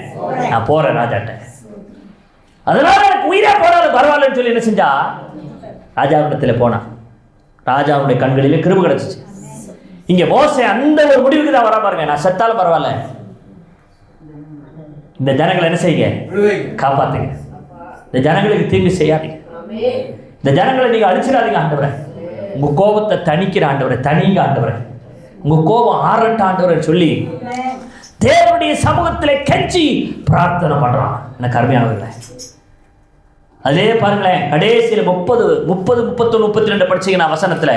நான் போறேன் ராஜாட்ட, அதனால எனக்கு உயிரே போறாது பரவாயில்லன்னு சொல்லி என்ன செஞ்சா ராஜாவிடத்தில் போனான். ராஜாவுடைய கண்களிலே கிருபை கிடைச்சிச்சு. இங்க மோசே அந்த ஒரு முடிவுக்கு தான் வர பாருங்க, நான் செத்தாலும் பரவாயில்ல, இந்த ஜனங்களை என்ன செய்யுங்க, காப்பாத்துங்க, இந்த ஜனங்களுக்கு தீங்கு செய்யாதீங்க, இந்த ஜனங்களை நீங்க அழிச்சிடாதீங்க ஆண்டவரே, உங்க கோபத்தை தணிக்கிற ஆண்டவரே, தனிங்க ஆண்டவரே, உங்க கோபம் ஆறட்ட ஆண்டவரை சொல்லி தேவனுடைய சமூகத்தில் கெஞ்சி பிரார்த்தனை பண்றான். எனக்கு அருமையானவர்களே, அதே பாருங்களேன், கடைசியில் 30, 31, 32 படிச்சீங்கன்னா வசனத்தில்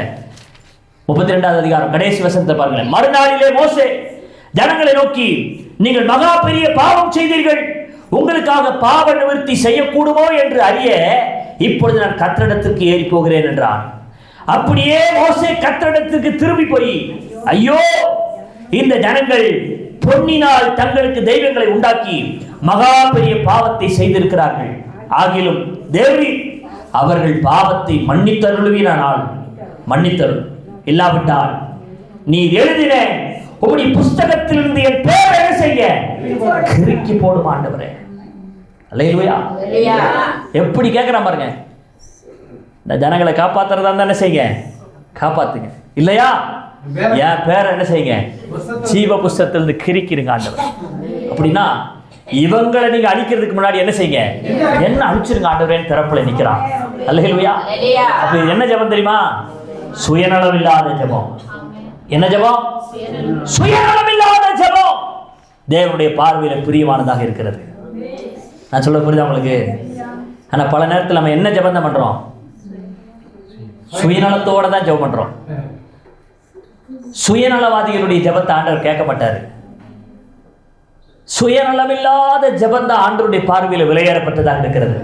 32வது அதிகாரம் கடைசி வசனத்தை பாருங்களேன். மறுநாளிலே மோசே ஜனங்களை நோக்கி, நீங்கள் மகா பெரிய பாவம் செய்தீர்கள், உங்களுக்காக பாவ நிவர்த்தி செய்யக்கூடுமோ என்று அறிய இப்பொழுது நான் கர்த்தரிடத்திற்கு ஏறி போகிறேன் என்றான். அப்படியே மோசே கர்த்தரிடத்திற்கு திரும்பி போய், ஐயோ, இந்த ஜனங்கள் பொன்னினால் தங்களுக்கு தெய்வங்களை உண்டாக்கி மகா பெரிய பாவத்தை செய்திருக்கிறார்கள். ஆகிலும் தேவரீர் அவர்கள் பாவத்தை மன்னித்தருளுவீரானால் மன்னித்தருள், இல்லாவிட்டால் நீ எழுதின உம்முடைய புஸ்தகத்திலிருந்து என் பேரை என்ன செய்ய கிறுக்கி போடும் ஆண்டவரே. அல்லேலூயா. எப்படி கேட்கிறான் பாருங்க. இந்த ஜனங்களை காப்பாத்துறதா இருந்தா என்ன செய்யுங்க, காப்பாத்துங்க. இல்லையா என் பேரை என்ன செய்யுங்க ஜீவ புஸ்தகத்திலிருந்து கிறுக்கிடுங்க ஆண்டவர். அப்படின்னா இவங்களை நீங்க அழிக்கிறதுக்கு முன்னாடி என்ன செய்யுங்க, என்ன அழிச்சிருங்க ஆண்டவரேன்னு திறப்புல நிக்கிறான். அல்லேலூயா. அப்ப என்ன ஜெபம் தெரியுமா? சுயநலம் இல்லாத ஜெபம். என்ன ஜெபம்? சுயநலம் இல்லாத ஜெபம் தேவனுடைய பார்வையில பிரியமானதாக இருக்கிறது. நான் சொல்ல புரியுதா உங்களுக்கு? ஆனா பல நேரத்தில் நம்ம என்ன ஜெபம் தான் பண்றோம்? சுயநலத்தோட தான் ஜெபம் பண்றோம். சுயநலவாதிகளுடைய ஜெபத்தை ஆண்டவர் கேட்க மாட்டாரு. சுயநலமில்லாத ஜெபம் தான் ஆண்டவருடைய பார்வையில் விலையேறப்பட்டதாக இருக்கிறது.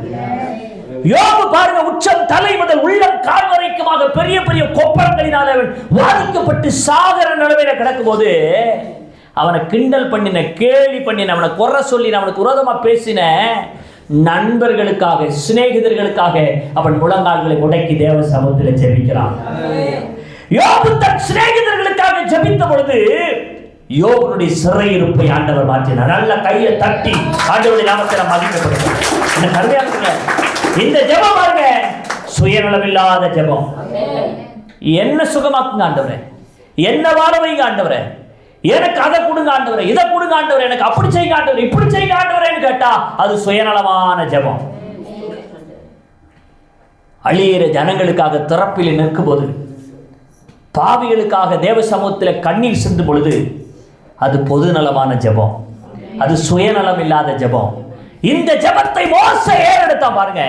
யோபு பாருங்க, உச்சம் தலை முதல் உள்ளம் கால் வரைக்குமாக பெரிய பெரிய கொப்பரங்களினால் அவன் வாதிக்கப்பட்டு சாகர நிலைமையில கிடக்கும் போது அவனை கிண்டல் பண்ணின, கேலி பண்ணின, அவனை குறை சொல்லி அவனுக்கு விரோதமா பேசின நண்பர்களுக்காக, சிநேகிதர்களுக்காக அவன் முழங்கால்களை முடக்கி தேவ சமூகத்தில் ஜெபிக்கிறான். யோபு தன் சிநேகிதர்களுக்காக ஜெபித்த பொழுது யோபுடைய சிறையிருப்பை ஆண்டவர் மாற்றினார். நல்ல கையை தட்டி ஆண்டவருடைய நாமத்தை மகிமைப்படுத்துகிறார். இந்த ஜெபம் பாருங்க, சுயநலமில்லாத ஜெபம். என்ன சுகமாக்குங்க ஆண்டவரே, என்ன வாழ வைங்க ஆண்டவரே, எனக்கு அதை கொடுங்க ஆண்டவரே, இதை கொடுங்க ஆண்டவரே, எனக்கு அப்படி செய்யுங்க ஆண்டவரே, இப்படி செய்யுங்க ஆண்டவரேன்னு கேட்டா அது சுயநலமான ஜெபம். அழியிற ஜனங்களுக்காக திறப்பில் நிற்கும் போது, பாவிகளுக்காக தேவ சமூகத்தில் கண்ணீர் சிந்தும் பொழுது அது பொதுநலமான ஜெபம், அது சுயநலம் இல்லாத ஜெபம். இந்த ஜெபத்தை மோசே ஏறெடுத்தான் பாருங்க.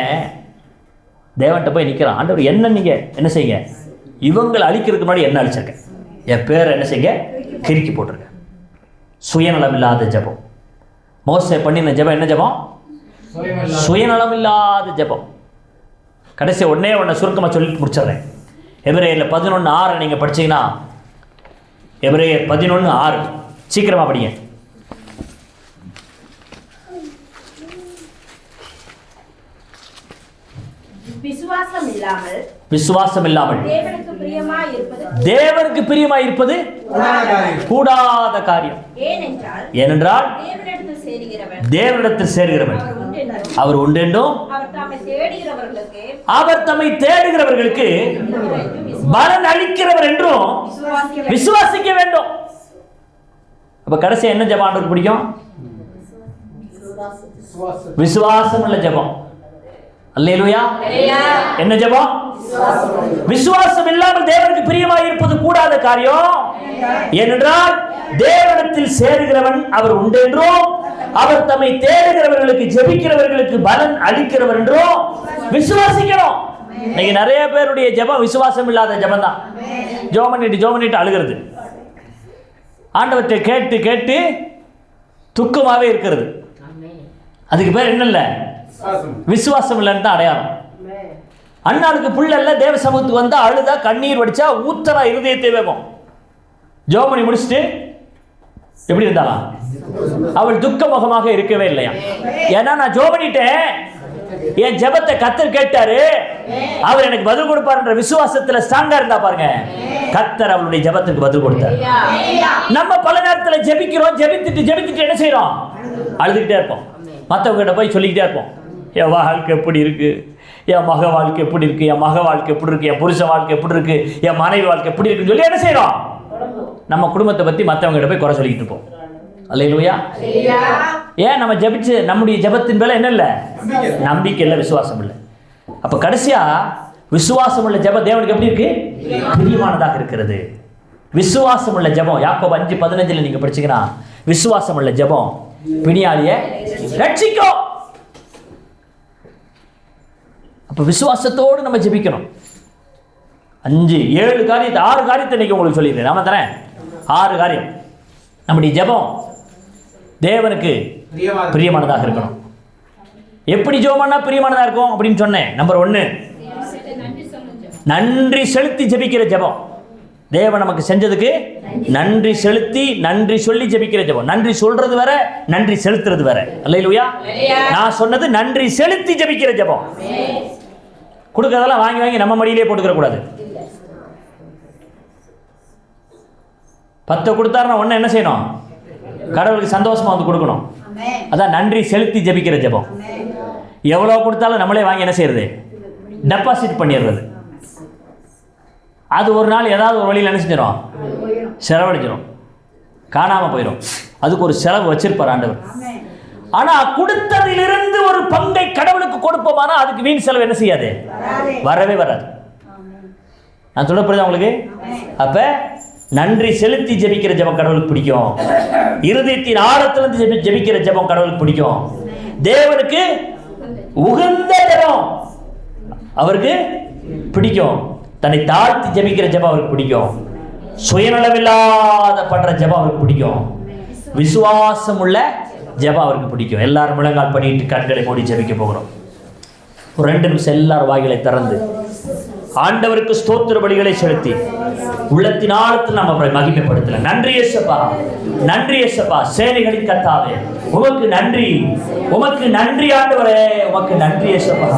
தேவன்கிட்ட போய் நிற்கிறான், ஆண்டவர் என்ன நீங்க என்ன செய்யுங்க, இவங்களை அழிக்கிறதுக்கு முன்னாடி என்ன அழிச்சிருக்கேன், என் பேரை என்ன செய்யுங்க கிறுக்கி போட்டிருக்கேன். சுயநலம் இல்லாத ஜெபம். மோசே பண்ணின ஜெபம் என்ன ஜெபம்? சுயநலம் இல்லாத ஜெபம். கடைசி ஒன்னே சுருக்கமாக சொல்லி முடிச்சிடுறேன். எபிரேயர் 11:6 நீங்க படிச்சீங்கன்னா, எபிரேயர் 11:6 சீக்கிரமா படிங்க. விசுவாசம் இல்லாமல் தேவனுக்கு பிரியமாய் இருப்பது கூடாத காரியம். ஏனென்றால் தேவனிடத்தில் சேர்கிறவன் அவர் உண்டென்றும் அவர் தம்மை தேடுகிறவர்களுக்கு பலன் அளிக்கிறவர் என்றும் விசுவாசிக்க வேண்டும். அப்ப கடைசி என்ன ஜெபம் ஆண்டவருக்கு பிடிக்கும்? விசுவாசம் உள்ள ஜெபம். அல்லேலூயா. என்ன ஜெபம்? விசுவாசம் இல்லாமல் தேவனுக்கு பிரியமாய் இருப்பது கூடாத காரியம். ஏனென்றால் தேவனிடத்தில் சேருகிறவன் அவர் உண்டென்றும் அவர் தம்மை தேடுகிறவர்களுக்கு ஜெபிக்கிறவர்களுக்கு பலன் அளிக்கிறவர் என்றும் விசுவாசிக்கிறோம். இன்னைக்கு நிறைய பேருடைய ஜெபம் விசுவாசம் இல்லாத ஜெபம் தான். ஜெபம் பண்ணிட்டு அழுகிறது, ஆண்டவற்றை கேட்டு கேட்டு துக்கமாவே இருக்கிறது. அதுக்கு பேர் என்ன? இல்ல விசுவாசம் இல்லைன்னு தான் அடையாளம். அண்ணாளுக்கு புள்ள இல்ல, தேவ சமூகத்துக்கு வந்தா அழுதா கண்ணீர் வடிச்சா ஊத்தரா இருதயத்தை வேகும். ஜெபம் முடிச்சுட்டு எப்படி இருந்தாலும் அவள் துக்க முகமாக இருக்கவே இல்லையா? ஏன்னா நான் ஜெபம் பண்ணிட்டேன், என் ஜெபத்தை கர்த்தர் கேட்டாரு, அவர் எனக்கு பதில் கொடுப்பாருன்ற விசுவாசத்துல ஸ்ட்ராங்கா இருந்தா பாருங்க, கர்த்தர் அவளுடைய ஜெபத்துக்கு பதில் கொடுத்தார். நம்ம பல நேரத்துல ஜெபிக்கிறோம், ஜெபித்துட்டு என்ன செய்யறோம்? அழுதுகிட்டே இருப்போம். மற்றவங்க கிட்ட போய் சொல்லிக்கிட்டே இருப்போம், என் வாழ்க்கை எப்படி இருக்கு, என் மக வாழ்க்கை எப்படி இருக்கு, என் மக வாழ்க்கை எப்படி இருக்கு, என் புருஷ வாழ்க்கை எப்படி இருக்கு, என் மனைவி வாழ்க்கை எப்படி இருக்குன்னு சொல்லி என்ன செய்யறோம்? நம்ம குடும்பத்தை பத்தி மற்றவங்க கிட்ட போய் குறை சொல்லிக்கிட்டு இருப்போம். அல்லேலூயா. ஏன்? நம்ம ஜெபிச்சு நம்முடைய ஜெபத்தின் மேல என்ன இல்லை? நம்பிக்கை இல்லை, விசுவாசம் இல்லை. அப்ப கடைசியா விசுவாசம் உள்ள ஜெபம் தேவனுக்கு எப்படி இருக்கு? பிரியமானதாக இருக்கிறது. விசுவாசம் உள்ள ஜெபம் யாக்கோபு 5:15 நீங்க படிச்சீங்கன்னா, விசுவாசம் உள்ள ஜெபம் பிணியாளிய ரட்சிக்கும். அப்போ விசுவாசத்தோடு நம்ம ஜெபிக்கணும். 6 காரியத்தை இன்னைக்கு உங்களுக்கு சொல்லிடுறேன். நாம தரேன் 6 காரியம். நம்முடைய ஜெபம் தேவனுக்கு பிரியமானதாக இருக்கணும். எப்படி ஜெபம் பண்ணா பிரியமானதாக இருக்கும் அப்படின்னு சொன்னேன். நம்பர் 1, நன்றி செலுத்தி ஜெபிக்கிற ஜெபம். தேவன் நமக்கு செஞ்சதுக்கு நன்றி செலுத்தி நன்றி சொல்லி ஜெபிக்கிற ஜெபம். நன்றி சொல்றது வேற, நன்றி செலுத்துறது வேற. அல்லேலூயா. நான் சொன்னது நன்றி செலுத்தி ஜெபிக்கிற ஜெபம். கொடுக்கறதெல்லாம் வாங்கி வாங்கி நம்ம மடியிலே போட்டுக்கிற கூடாது. 10 கொடுத்தாருன்னா ஒன்று என்ன செய்யணும்? கடவுளுக்கு சந்தோஷமா வந்து கொடுக்கணும். அதான் நன்றி செலுத்தி ஜெபிக்கிற ஜெபம். எவ்வளோ கொடுத்தாலும் நம்மளே வாங்கி என்ன செய்யறது? டெபாசிட் பண்ணிடுறது. அது ஒரு நாள் ஏதாவது ஒரு வழியில் என்ன செஞ்சிடும்? செலவழிச்சிடும், காணாமல் போயிடும். அதுக்கு ஒரு செலவு வச்சிருப்பார் ஆண்டவர். ஆனால் கொடுத்ததிலிருந்து ஒரு பங்கை கடவுளுக்கு கொடுப்போமானா அதுக்கு வீண் செலவு என்ன செய்யாது? வரவே வராது. நான் சொல்ல புரியுதா உங்களுக்கு? அப்போ நன்றி செலுத்தி ஜெபிக்கிற ஜெபம் கடவுளுக்கு பிடிக்கும். இருதயத்தின் ஆழத்திலிருந்து ஜெபிக்கிற ஜெபம் கடவுளுக்கு பிடிக்கும். தேவனுக்கு உகந்த ஜெபம் அவருக்கு பிடிக்கும். தன்னை தாழ்த்தி ஜெபிக்கிற ஜெபம் அவருக்கு பிடிக்கும். சுயநலமில்லாத பண்ற ஜெபம் அவருக்கு பிடிக்கும். விசுவாசம் உள்ள ஜெபம் அவருக்கு பிடிக்கும். எல்லாரும் முழங்கால் பண்ணிட்டு கண்களை மூடி ஜெபிக்க போகிறோம். ஒரு 2 நிமிஷம் எல்லாரும் வாய்களை திறந்து ஆண்டவருக்கு ஸ்தோத்திர பலிகளை செலுத்தி உள்ளத்தின் ஆழத்தில் நம்ம மகிமைப்படுத்தல. நன்றி இயேசுப்பா, நன்றி இயேசுப்பா, சேனைகளின் கர்த்தாவே உமக்கு நன்றி, உமக்கு நன்றி ஆண்டவரே, உமக்கு நன்றி இயேசுப்பா.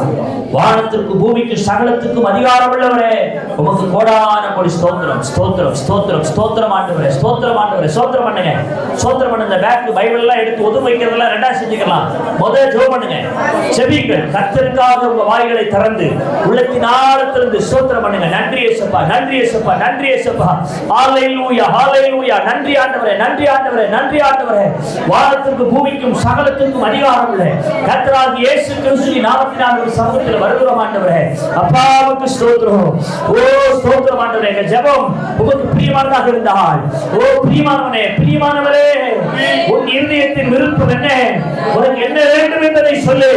வானத்திற்கு பூமிக்கு சகலத்துக்கும் அதிகாரம் உள்ளவரே உமக்கு கோடான கோடி ஸ்தோத்திரம், ஸ்தோத்திரம், ஸ்தோத்திரம், ஸ்தோத்திரம் ஆண்டவரே, ஸ்தோத்திரம் ஆண்டவரே. ஸ்தோத்திரம் பண்ணுங்க, ஸ்தோத்திரம் பண்ணுங்க. பேக் பைபிள் எல்லாம் எடுத்து ஒதுங்க வைக்கிறதெல்லாம் 2 செஞ்சுக்கலாம். முதல்ல ஜெபம் பண்ணுங்க, செபிங்கள். கர்த்தருக்காக உங்க வாய்களை திறந்து உள்ளத்தின் ஆழத்திலிருந்து ஸ்தோத்திரம் பண்ணுங்க. நன்றி இயேசுப்பா, நன்றி இயேசுப்பா, நன்றி இயேசுப்பா. ஹalleluya, ஹalleluya. நன்றி ஆண்டவரே, நன்றி ஆண்டவரே, நன்றி ஆண்டவரே. வானத்திற்கு பூமிக்கும் சகலத்துக்கும் அதிகாரம் உள்ள கர்த்தராகிய இயேசு கிறிஸ்துவின் நாமத்தினால் ஒரு சமூகத்தில் வருகிறோம் ஆண்டவரே. அப்பாவுக்கு ஸ்தோத்திரம். ஓ ஸ்தோத்திரம் ஆண்டவரே. எங்கள் ஜெபம் உங்களுக்கு பிரியமானதாக இருந்தால், ஓ பிரியமானவனே, பிரியமானவரே, உன் இருதயத்தின் விருப்பம் என்ன? உனக்கு என்ன வேண்டும் என்பதை சொல்லு,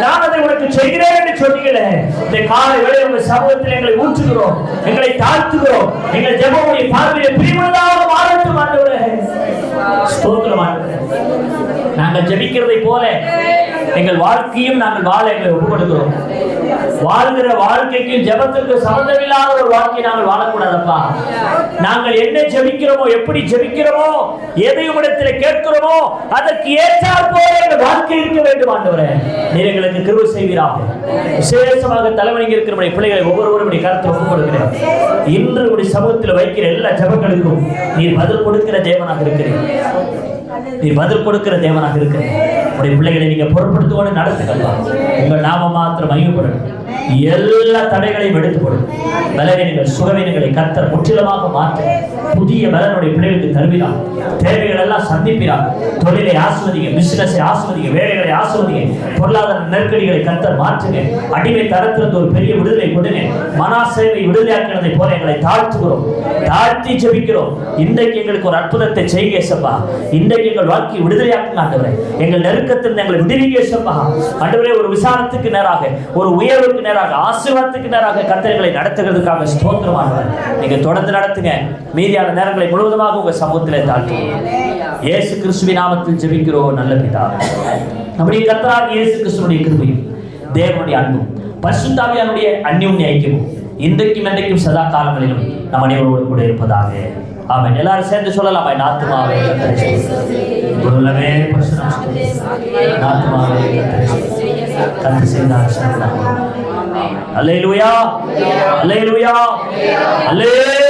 நான் அதை உனக்கு செய்கிறேன் என்று சொன்னீங்களே. இந்த காலை வேளை உங்கள் சமூகத்தில் எங்களை ஊற்றுகிறோம், எங்களை தாழ்த்துகிறோம். எங்கள் ஜெபமுடைய பார்வையை பிரியமானதாக மாறட்டும் ஆண்டவரே. ஸ்தோத்திரம் ஆண்டவரே. நாங்கள் ஜெபிக்கிறதை போல எங்கள் வாழ்க்கையும் நாங்கள் வாழ எங்களை ஒப்புக்கொடுக்கிறோம். வாழ்கிற வாழ்க்கைக்கும் ஜெபத்திற்கு சம்பந்தமில்லாத ஒரு வாழ்க்கை நாங்கள் வாழக்கூடாதப்பா. நாங்கள் என்ன ஜெபிக்கிறோமோ, எப்படி ஜெபிக்கிறோமோ, எதையும் இடத்தில் கேட்கிறோமோ அதற்கு ஏற்றாற் போல எங்கள் வாழ்க்கை இருக்க வேண்டும் ஆண்டவரே. நீர் எங்களுக்கு கிருபை செய்வீராக. விசேஷமாக தலைவலிங்க இருக்கிற பிள்ளைகளை ஒவ்வொருவரும் கருத்து ஒப்புக்கொடுக்கிறேன். இன்று உடைய சமூகத்தில் வைக்கிற எல்லா ஜெபங்களுக்கும் நீர் பதில் கொடுக்கிற தேவனாக இருக்கிறேன். நீர் பதில் கொடுக்கிற தேவனாக இருக்கிறேன். உடைய பிள்ளைகளை நீங்க பொருட்படுத்துவோடு நடத்துக்கலாம். உங்கள் நாம மாத்திரம் மகிமைப்படும். எல்லா தடைகளையும் எடுத்து போடும். பலவீனங்கள் சுகவீனங்களை கர்த்தர் முற்றிலுமாக மாற்ற புதிய பலனுடைய பிள்ளைகளுக்கு தருகிறார். தேவைகள் எல்லாம் சந்திப்பிறார். தொழிலை ஆஸ்வதிங்க, பிசினஸை ஆஸ்வதிங்க, வேலைகளை ஆஸ்வதிங்க. பொருளாதார நெருக்கடிகளை கர்த்தர் மாற்றுங்க. அடிமை தரத்திலிருந்து ஒரு பெரிய விடுதலை கொடுங்க. மனாசேவை விடுதலையாக்கினதை போல எங்களை தாழ்த்துகிறோம், தாழ்த்தி ஜெபிக்கிறோம். இன்றைக்கு எங்களுக்கு ஒரு அற்புதத்தை செய்க ஏசப்பா. இன்றைக்கு எங்கள் வாழ்க்கையை விடுதலையாக்குங்க ஆண்டவரே. எங்கள் நெருக்கத்திலிருந்து எங்களை விடுவிக்க ஏசப்பா. ஆண்டவரே, ஒரு விசாரத்துக்கு நேராக, ஒரு உயர்வுக்கு நேராக, ஆசீர்வாதத்துக்கு நேராக கர்த்தர்களை நடத்துகிறதுக்காக ஸ்தோத்திரமானவர். நீங்க தொடர்ந்து நடத்துங்க. மீதியான நேரங்களை முழுவதுமாக உங்க சமூகத்திலே தாழ்த்துவோம். இயேசு கிறிஸ்துவின் நாமத்தில் ஜெபிக்கிறோம் நல்ல பிதாவே. நம்முடைய கர்த்தராகிய இயேசு கிறிஸ்துவினுடைய கிருபையும் தேவனுடைய அன்பும் பரிசுத்த ஆவியானவருடைய அந்யோன்ய ஐக்கியமும் இன்றைக்கும் என்றைக்கும் சதா காலங்களிலும் நம் அனைவரோடு கூட இருப்பதாக. ஆமென். எல்லாரும் சேர்ந்து சொல்லலாம். என் ஆத்துமாவே கர்த்தரை உள்ளமே ஆத்துமாவே கர்த்தர் செய்தார். அல்லேலூயா, அல்லேலூயா, அல்லேலூயா.